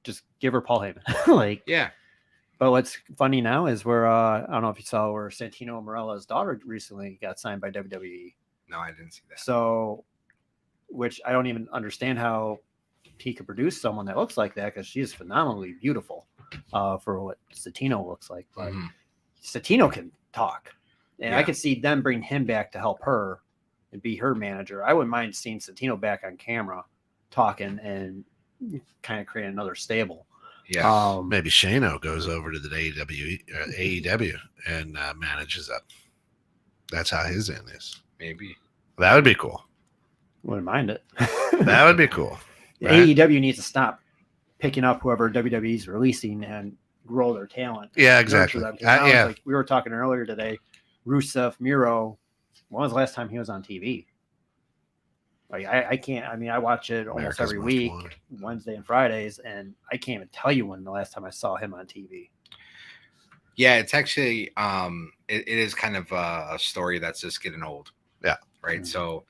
Just give her Paul Heyman. But what's funny now is where I don't know if you saw where Santino Marella's daughter recently got signed by WWE. No, I didn't see that. So, which I don't even understand how he could produce someone that looks like that because she is phenomenally beautiful for what Santino looks like. But Santino can talk, and I could see them bring him back to help her and be her manager. I wouldn't mind seeing Santino back on camera talking and kind of create another stable. Maybe Shano goes over to the AEW and manages up. That's how his end is. Maybe that would be cool. Wouldn't mind it. That would be cool. Right? AEW needs to stop picking up whoever WWE's releasing and grow their talent. Yeah, exactly. Like we were talking earlier today, Rusev Miro. When was the last time he was on TV? Like I can't. I mean, I watch it almost every week, Wednesday and Fridays, and I can't even tell you when the last time I saw him on TV. Yeah, it's actually it is kind of a story that's just getting old. Yeah. Right. So,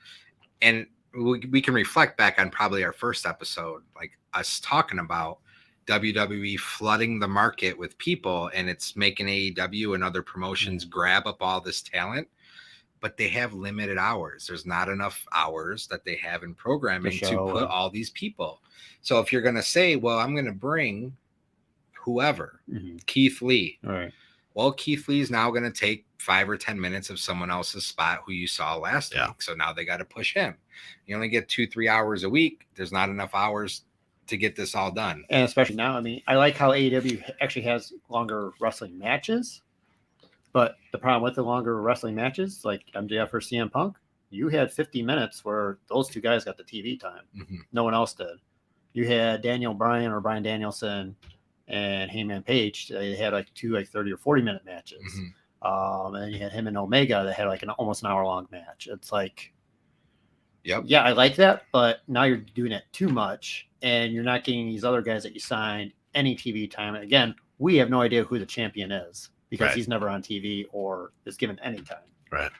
and we can reflect back on probably our first episode, like us talking about WWE flooding the market with people, and it's making AEW and other promotions grab up all this talent. But they have limited hours. There's not enough hours that they have in programming to put all these people. So if you're going to say, well, I'm going to bring whoever, Keith Lee. All right. Well, Keith Lee's now going to take 5 or 10 minutes of someone else's spot who you saw last week. So now they got to push him. You only get 2-3 hours a week. There's not enough hours to get this all done. And especially now, I mean, I like how AEW actually has longer wrestling matches. But the problem with the longer wrestling matches, like MJF or CM Punk, you had 50 minutes where those two guys got the TV time. No one else did. You had Daniel Bryan or Bryan Danielson and Heyman Page. They had like 30 or 40-minute matches. And you had him and Omega that had like almost an hour-long match. It's like, yeah, I like that, but now you're doing it too much, and you're not getting these other guys that you signed any TV time. And again, we have no idea who the champion is. Because he's never on TV or is given any time. Right.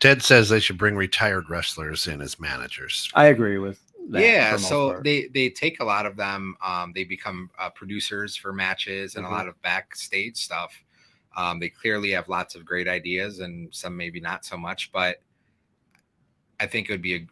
Ted says they should bring retired wrestlers in as managers. I agree with that. Yeah, so they take a lot of them. They become producers for matches and a lot of backstage stuff. They clearly have lots of great ideas and some maybe not so much, but I think it would be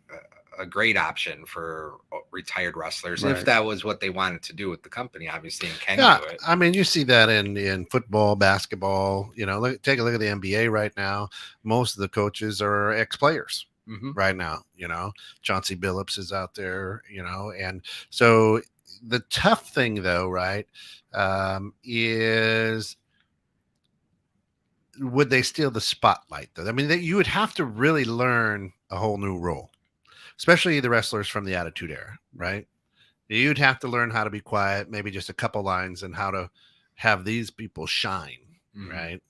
a great option for retired wrestlers if that was what they wanted to do with the company, obviously, and can do it. I mean, you see that in football, basketball. You know, take a look at the NBA right now. Most of the coaches are ex-players right now. You know, Chauncey Billups is out there. You know, and so the tough thing, though, right, is would they steal the spotlight? Though I mean, you would have to really learn a whole new role. Especially the wrestlers from the Attitude Era, right? You'd have to learn how to be quiet, maybe just a couple lines, and how to have these people shine, right?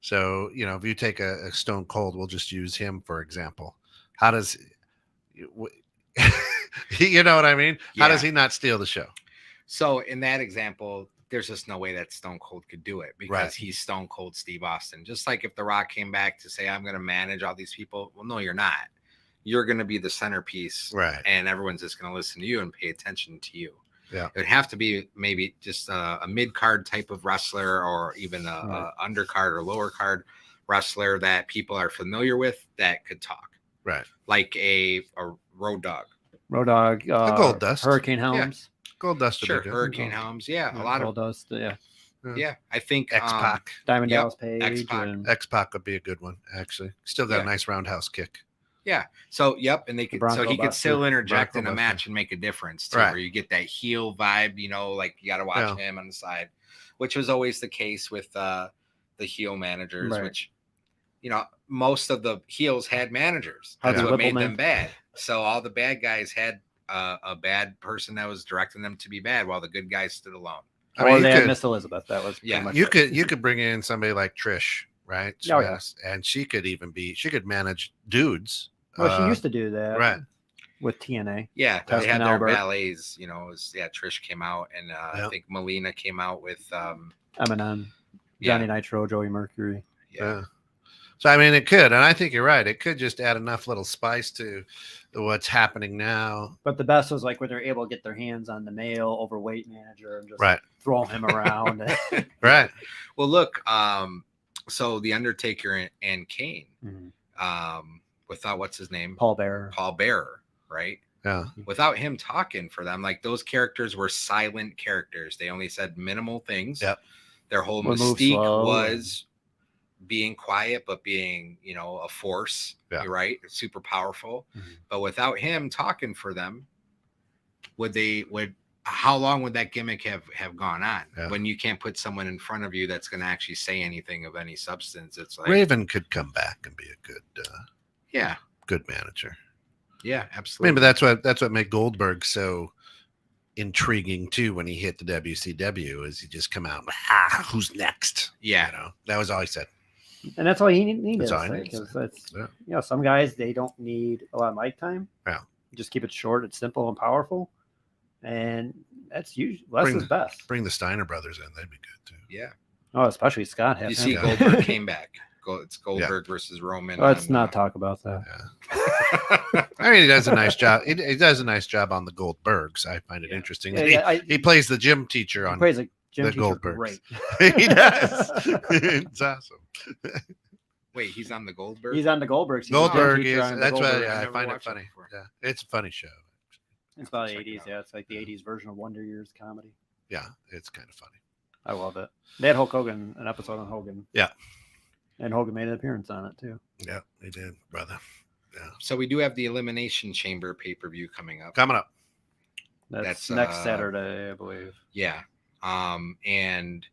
So, you know, if you take a Stone Cold, we'll just use him for example. How does, you know what I mean? How does he not steal the show? So in that example, there's just no way that Stone Cold could do it because he's Stone Cold Steve Austin. Just like if The Rock came back to say, I'm going to manage all these people. Well, no, you're not. You're going to be the centerpiece, and everyone's just going to listen to you and pay attention to you. Yeah, it would have to be maybe just a mid-card type of wrestler, or even a undercard or lower card wrestler that people are familiar with that could talk. Right, like a Road Dogg. Road Dogg, Gold Dust, Hurricane Helms, Gold Dust, sure, Hurricane Helms, a lot Gold of Dust, yeah. I think X-Pac, Diamond Dallas Page, X-Pac would be a good one. Actually, still got a nice roundhouse kick. Yeah. So, and they could, so he could still interject in a match and make a difference too, where you get that heel vibe, you know, like you got to watch him on the side, which was always the case with the heel managers, which, you know, most of the heels had managers. That's what made them bad. So all the bad guys had a bad person that was directing them to be bad, while the good guys stood alone. I mean, they you had could- Miss Elizabeth. That was pretty much You it. could bring in somebody like Trish, right? Oh, yeah. And she could manage dudes. Well, she used to do that, right. with TNA. Yeah, Test they had and their Albert. ballets. Trish came out, and I think Melina came out with Eminem, Johnny Nitro, Joey Mercury. Yeah. So I mean, it could, and I think you're right. It could just add enough little spice to what's happening now. But the best was like when they're able to get their hands on the male overweight manager and just throw him around. Right. Well, look, so the Undertaker and Kane, without what's his name, Paul Bearer, right? Yeah. Without him talking for them, like those characters were silent characters. They only said minimal things. Yep. Their whole mystique was being quiet, but being, a force. Yeah. You're right. Super powerful. But without him talking for them, how long would that gimmick have gone on? Yeah. When you can't put someone in front of you that's going to actually say anything of any substance? It's like Raven could come back and be a good manager. Yeah, I absolutely. mean, but that's what made Goldberg so intriguing too. When he hit the WCW, is he just come out and who's next? Yeah, that was all he said. And that's all he needed. That's all he needs. Because some guys, they don't need a lot of mic time. Yeah. Just keep it short, it's simple and powerful. And that's usually less is best. Bring the Steiner brothers in; they'd be good too. Yeah. Oh, especially Scott. You see, Goldberg came back. It's Goldberg versus Roman. Let's not talk about that. Yeah. I mean, he does a nice job. He does a nice job on the Goldbergs. I find it interesting. He plays the gym teacher on. He plays a gym the teacher Goldbergs. great. He does. It's awesome. Wait, he's on the Goldberg. He's on the Goldbergs. He's Goldberg is. That's why I never find it watched funny. it before. Yeah, it's a funny show. It's about the 80s. Yeah, it's like the 80s version of Wonder Years comedy. Yeah, it's kind of funny. I love it. They had Hulk Hogan, an episode on Hogan. Yeah. And Hogan made an appearance on it too. Yeah, he did, brother. Yeah. So we do have the Elimination Chamber pay-per-view coming up. That's next Saturday, I believe. Yeah. And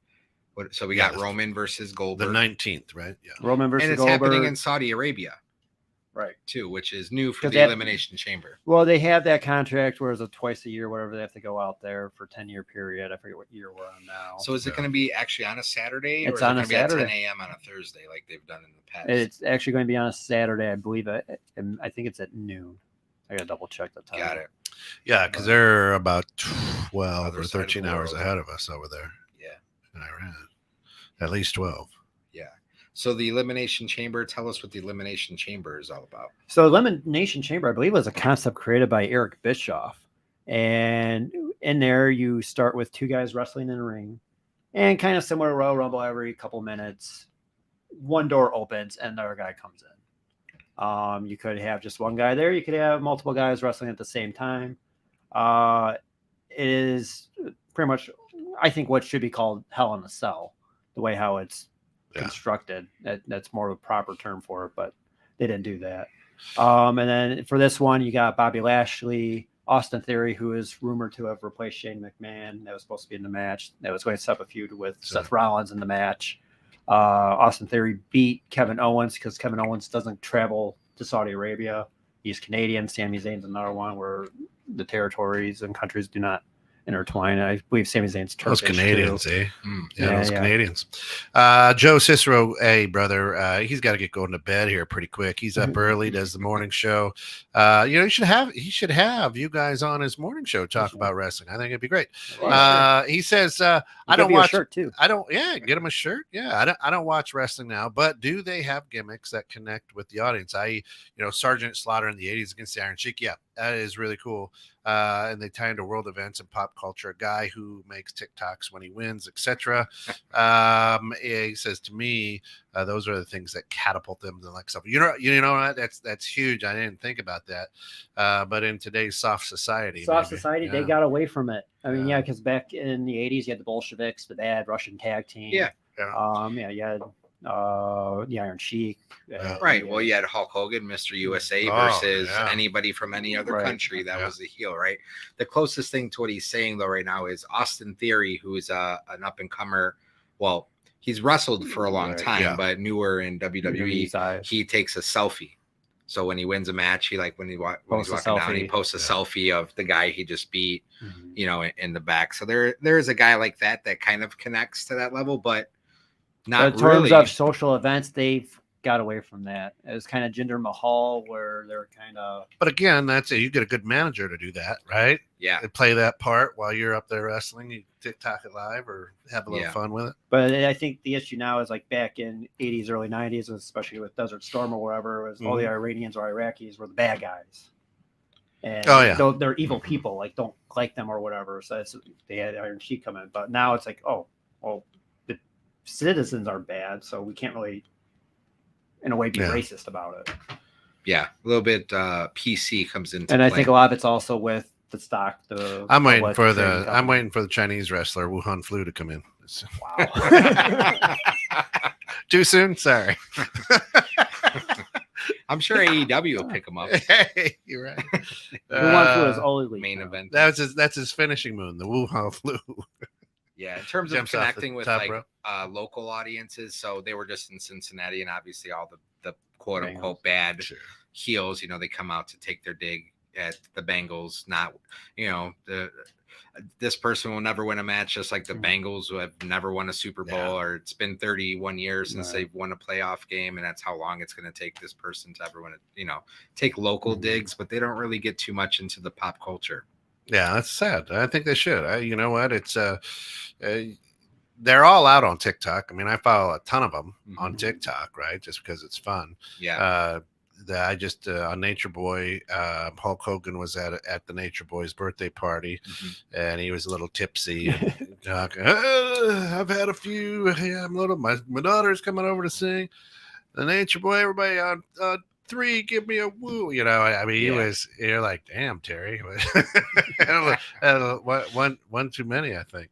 what? So we got Roman versus Goldberg. The 19th, right? Yeah. Roman versus and it's Goldberg. happening in Saudi Arabia. Right. Too, which is new for the Elimination Chamber. Well, they have that contract where it's twice a year, whatever, they have to go out there for a 10-year period. I forget what year we're on now. So is it going to be actually on a Saturday? It's or on is it a gonna be Saturday. at 10 a.m. on a Thursday like they've done in the past? It's actually going to be on a Saturday, I believe. I think it's at noon. I got to double check the time. Got it. Yeah, because they're about 12 Other or side of 13 the hours world. ahead of us over there Yeah. in Iran. At least 12. Yeah. So the Elimination Chamber, tell us what the Elimination Chamber is all about. So Elimination Chamber, I believe, was a concept created by Eric Bischoff. And in there, you start with two guys wrestling in a ring. And kind of similar to Royal Rumble, every couple minutes, one door opens and another guy comes in. You could have just one guy there. You could have multiple guys wrestling at the same time. It is pretty much, I think, what should be called Hell in a Cell, the way how it's constructed. That's more of a proper term for it, but they didn't do that. And then for this one, you got Bobby Lashley, Austin Theory, who is rumored to have replaced Shane McMahon. That was supposed to be in the match. That was going to set up a feud with Seth Rollins in the match. Austin Theory beat Kevin Owens because Kevin Owens doesn't travel to Saudi Arabia. He's Canadian. Sami Zayn's another one where the territories and countries do not intertwine. I believe Sami Zayn's Turkish. Those Canadians, too. Yeah, those Canadians. Joe Cicero, hey, brother, he's got to get going to bed here pretty quick. He's up early, does the morning show. He should have you guys on his morning show talk about wrestling. I think it'd be great. He says, I don't watch. Shirt too. I don't. Yeah, get him a shirt. Yeah, I don't watch wrestling now, but do they have gimmicks that connect with the audience? Sergeant Slaughter in the '80s against the Iron Sheik. Yeah, that is really cool. And they tie into world events and pop culture. A guy who makes TikToks when he wins, etc. He says to me, those are the things that catapult them to the next level. You know what? That's huge. I didn't think about that. But in today's soft society, they got away from it. I mean, because back in the '80s, you had the Bolsheviks, the bad Russian tag team. Yeah. You had the Iron Sheik. Right. Well, you had Hulk Hogan, Mr. USA, versus anybody from any other country that was the heel, right? The closest thing to what he's saying, though, right now is Austin Theory, who is an up-and-comer. Well, he's wrestled for a long time, but newer in WWE. He takes a selfie So when he wins a match, he like when he's walking down, he posts a selfie of the guy he just beat, you know, in the back. So there is a guy like that kind of connects to that level, but not in terms really. of social events, they've got away from that. It was kind of Jinder Mahal where they're kind of. But again, that's it. You get a good manager to do that, right? Yeah. And play that part while you're up there wrestling. You TikTok it live or have a little fun with it. But I think the issue now is like back in 80s, early 90s, especially with Desert Storm or wherever, was all the Iranians or Iraqis were the bad guys. And they're evil people, like don't like them or whatever. So they had Iron Sheik come in. But now it's like, oh, well, the citizens are bad, so we can't really, in a way, be racist about it. Yeah, a little bit PC comes into and play. I think a lot of it's also with the stock. I'm waiting for the Chinese wrestler Wuhan Flu to come in. Wow. Too soon? Sorry. I'm sure AEW will pick him up. Hey, you're right. Wuhan Flu is all elite main event. That's his finishing move, the Wuhan Flu. Yeah, in terms of connecting with like local audiences, so they were just in Cincinnati, and obviously all the quote unquote bad heels, you know, they come out to take their dig at the Bengals. Not, you know, this person will never win a match, just like the Bengals who have never won a Super Bowl, or it's been 31 years since they've won a playoff game, and that's how long it's going to take this person to ever win it. You know, take local digs, but they don't really get too much into the pop culture. Yeah, that's sad. I think they should. You know what? It's they're all out on TikTok. I mean, I follow a ton of them on TikTok, right? Just because it's fun. Yeah. I just on Nature Boy, Hulk Hogan was at the Nature Boy's birthday party, and he was a little tipsy. And talking, I've had a few. Yeah, I'm a little. My daughter's coming over to sing. The Nature Boy, everybody on 3, give me a woo. You know, I mean, you're like, damn, Terry. one too many, I think.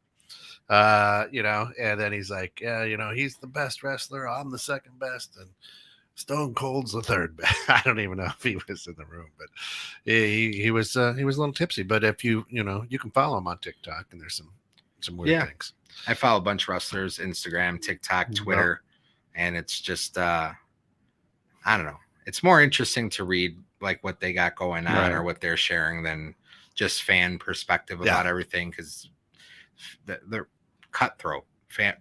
You know, and then he's like, yeah, you know, he's the best wrestler. I'm the second best, and Stone Cold's the third best. I don't even know if he was in the room, but he was a little tipsy. But if you know, you can follow him on TikTok, and there's some weird things. I follow a bunch of wrestlers, Instagram, TikTok, Twitter, and it's just I don't know. It's more interesting to read like what they got going on or what they're sharing than just fan perspective about everything, because they're cutthroat.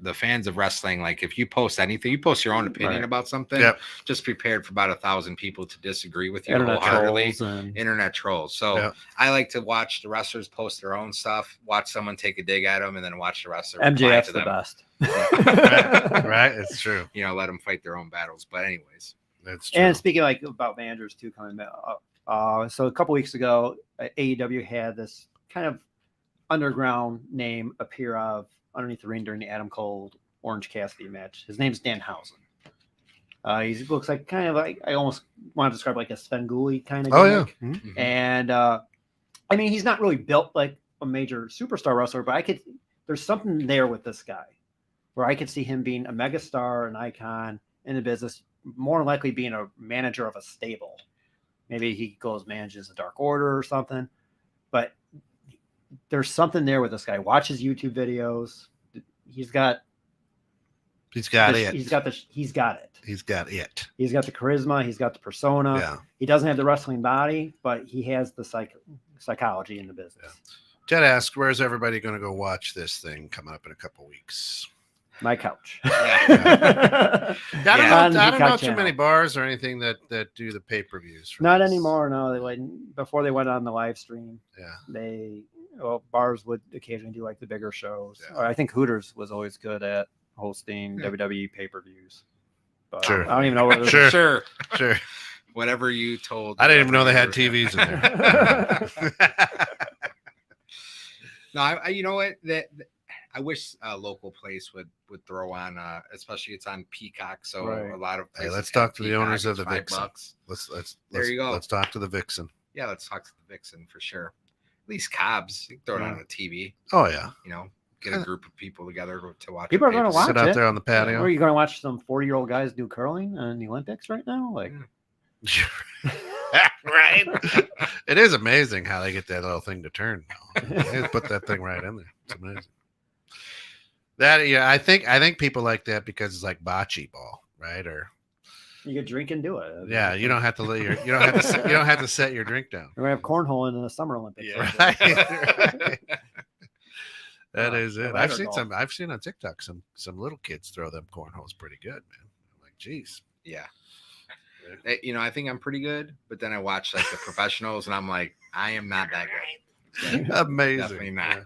The fans of wrestling, like if you post anything, you post your own opinion about something, just prepared for about 1,000 people to disagree with you wholeheartedly. Internet trolls. So I like to watch the wrestlers post their own stuff, watch someone take a dig at them, and then watch the wrestler. MJF's the best. Right? It's true. You know, let them fight their own battles. But anyways, that's true. And speaking like about managers too, coming up. So a couple weeks ago, AEW had this kind of underground name appear underneath the ring during the Adam Cole Orange Cassidy match. His name's Dan Housen. He looks like kind of like, I almost want to describe like a Sven Gulli kind of gimmick. And I mean, he's not really built like a major superstar wrestler, but there's something there with this guy where I could see him being a megastar, an icon in the business, more than likely being a manager of a stable. Maybe he goes manages a Dark Order or something, but there's something there with this guy. Watch his YouTube videos. He's got it. He's got it. He's got it. He's got the charisma. He's got the persona. Yeah. He doesn't have the wrestling body, but he has the psychology in the business. Yeah. Ted asks, where's everybody going to go watch this thing coming up in a couple weeks? My couch. I don't know too many bars or anything that do the pay-per-views. Not anymore. No, before they went on the live stream. Yeah. Bars would occasionally do like the bigger shows. Yeah. I think Hooters was always good at hosting WWE pay-per-views. But sure. I don't even know what it is. Sure. Whatever you told. I didn't even know they had TVs in there. No, you know what? I wish a local place would throw on, especially it's on Peacock. So a lot of places. Hey, let's talk to the owners of the Vixen. There you go. Let's talk to the Vixen. Yeah, let's talk to the Vixen for sure. At least Cobb's, you can throw it on a TV. Oh yeah. You know, get a group of people together to watch. People are going to watch sit out there on the patio. Or are you going to watch some 40-year-old guys do curling in the Olympics right now? Like, right? It is amazing how they get that little thing to turn. They put that thing right in there. It's amazing. I think people like that because it's like bocce ball, right? Or You could drink and do it. Yeah, you don't have to you don't have to set your drink down. We're gonna have cornhole in the Summer Olympics. Yeah. Right. That is it. I've seen on TikTok some little kids throw them cornholes pretty good, man. I'm like, geez. Yeah. I think I'm pretty good, but then I watch like the professionals and I'm like, I am not that good. Amazing. Definitely not.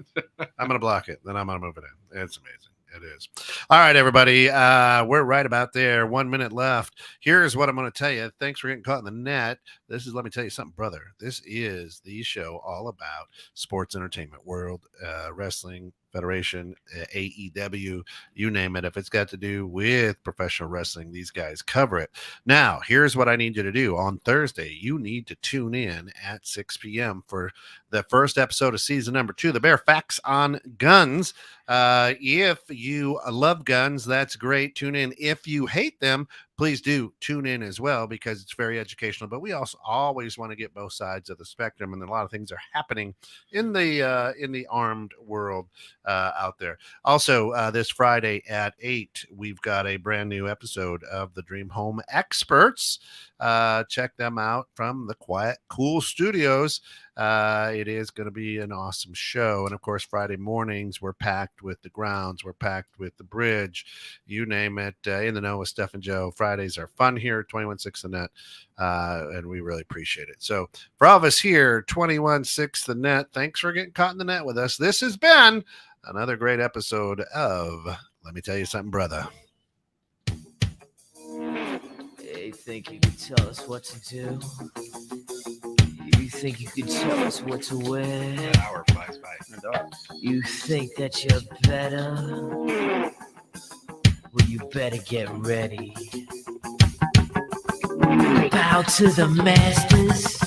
I'm gonna block it, then I'm gonna move it in. It's amazing. It is. All right, everybody. We're right about there. 1 minute left. Here's what I'm going to tell you. Thanks for getting caught in the net. Let me tell you something, brother. This is the show all about sports entertainment, World Wrestling Federation, AEW, you name it. If it's got to do with professional wrestling, these guys cover it. Now, here's what I need you to do. On Thursday, you need to tune in at 6 p.m. for the first episode of season number 2, The Bare Facts on Guns. If you love guns, that's great. Tune in. If you hate them, please do tune in as well, because it's very educational. But we also always want to get both sides of the spectrum, and a lot of things are happening in the armed world out there. Also, this Friday at 8, we've got a brand new episode of the Dream Home Experts. Check them out from the Quiet Cool Studios. It is going to be an awesome show. And of course, Friday mornings, we're packed with the grounds. We're packed with the bridge. You name it. In the Know with Steph and Joe. Fridays are fun here at 21.6 The Net. And we really appreciate it. So for all of us here, 21.6 The Net, thanks for getting caught in the net with us. This has been another great episode of Let Me Tell You Something, Brother. You think you can tell us what to do? You think you can tell us what to wear? An hour flies by. You think that you're better? Well, you better get ready. Bow to the masters.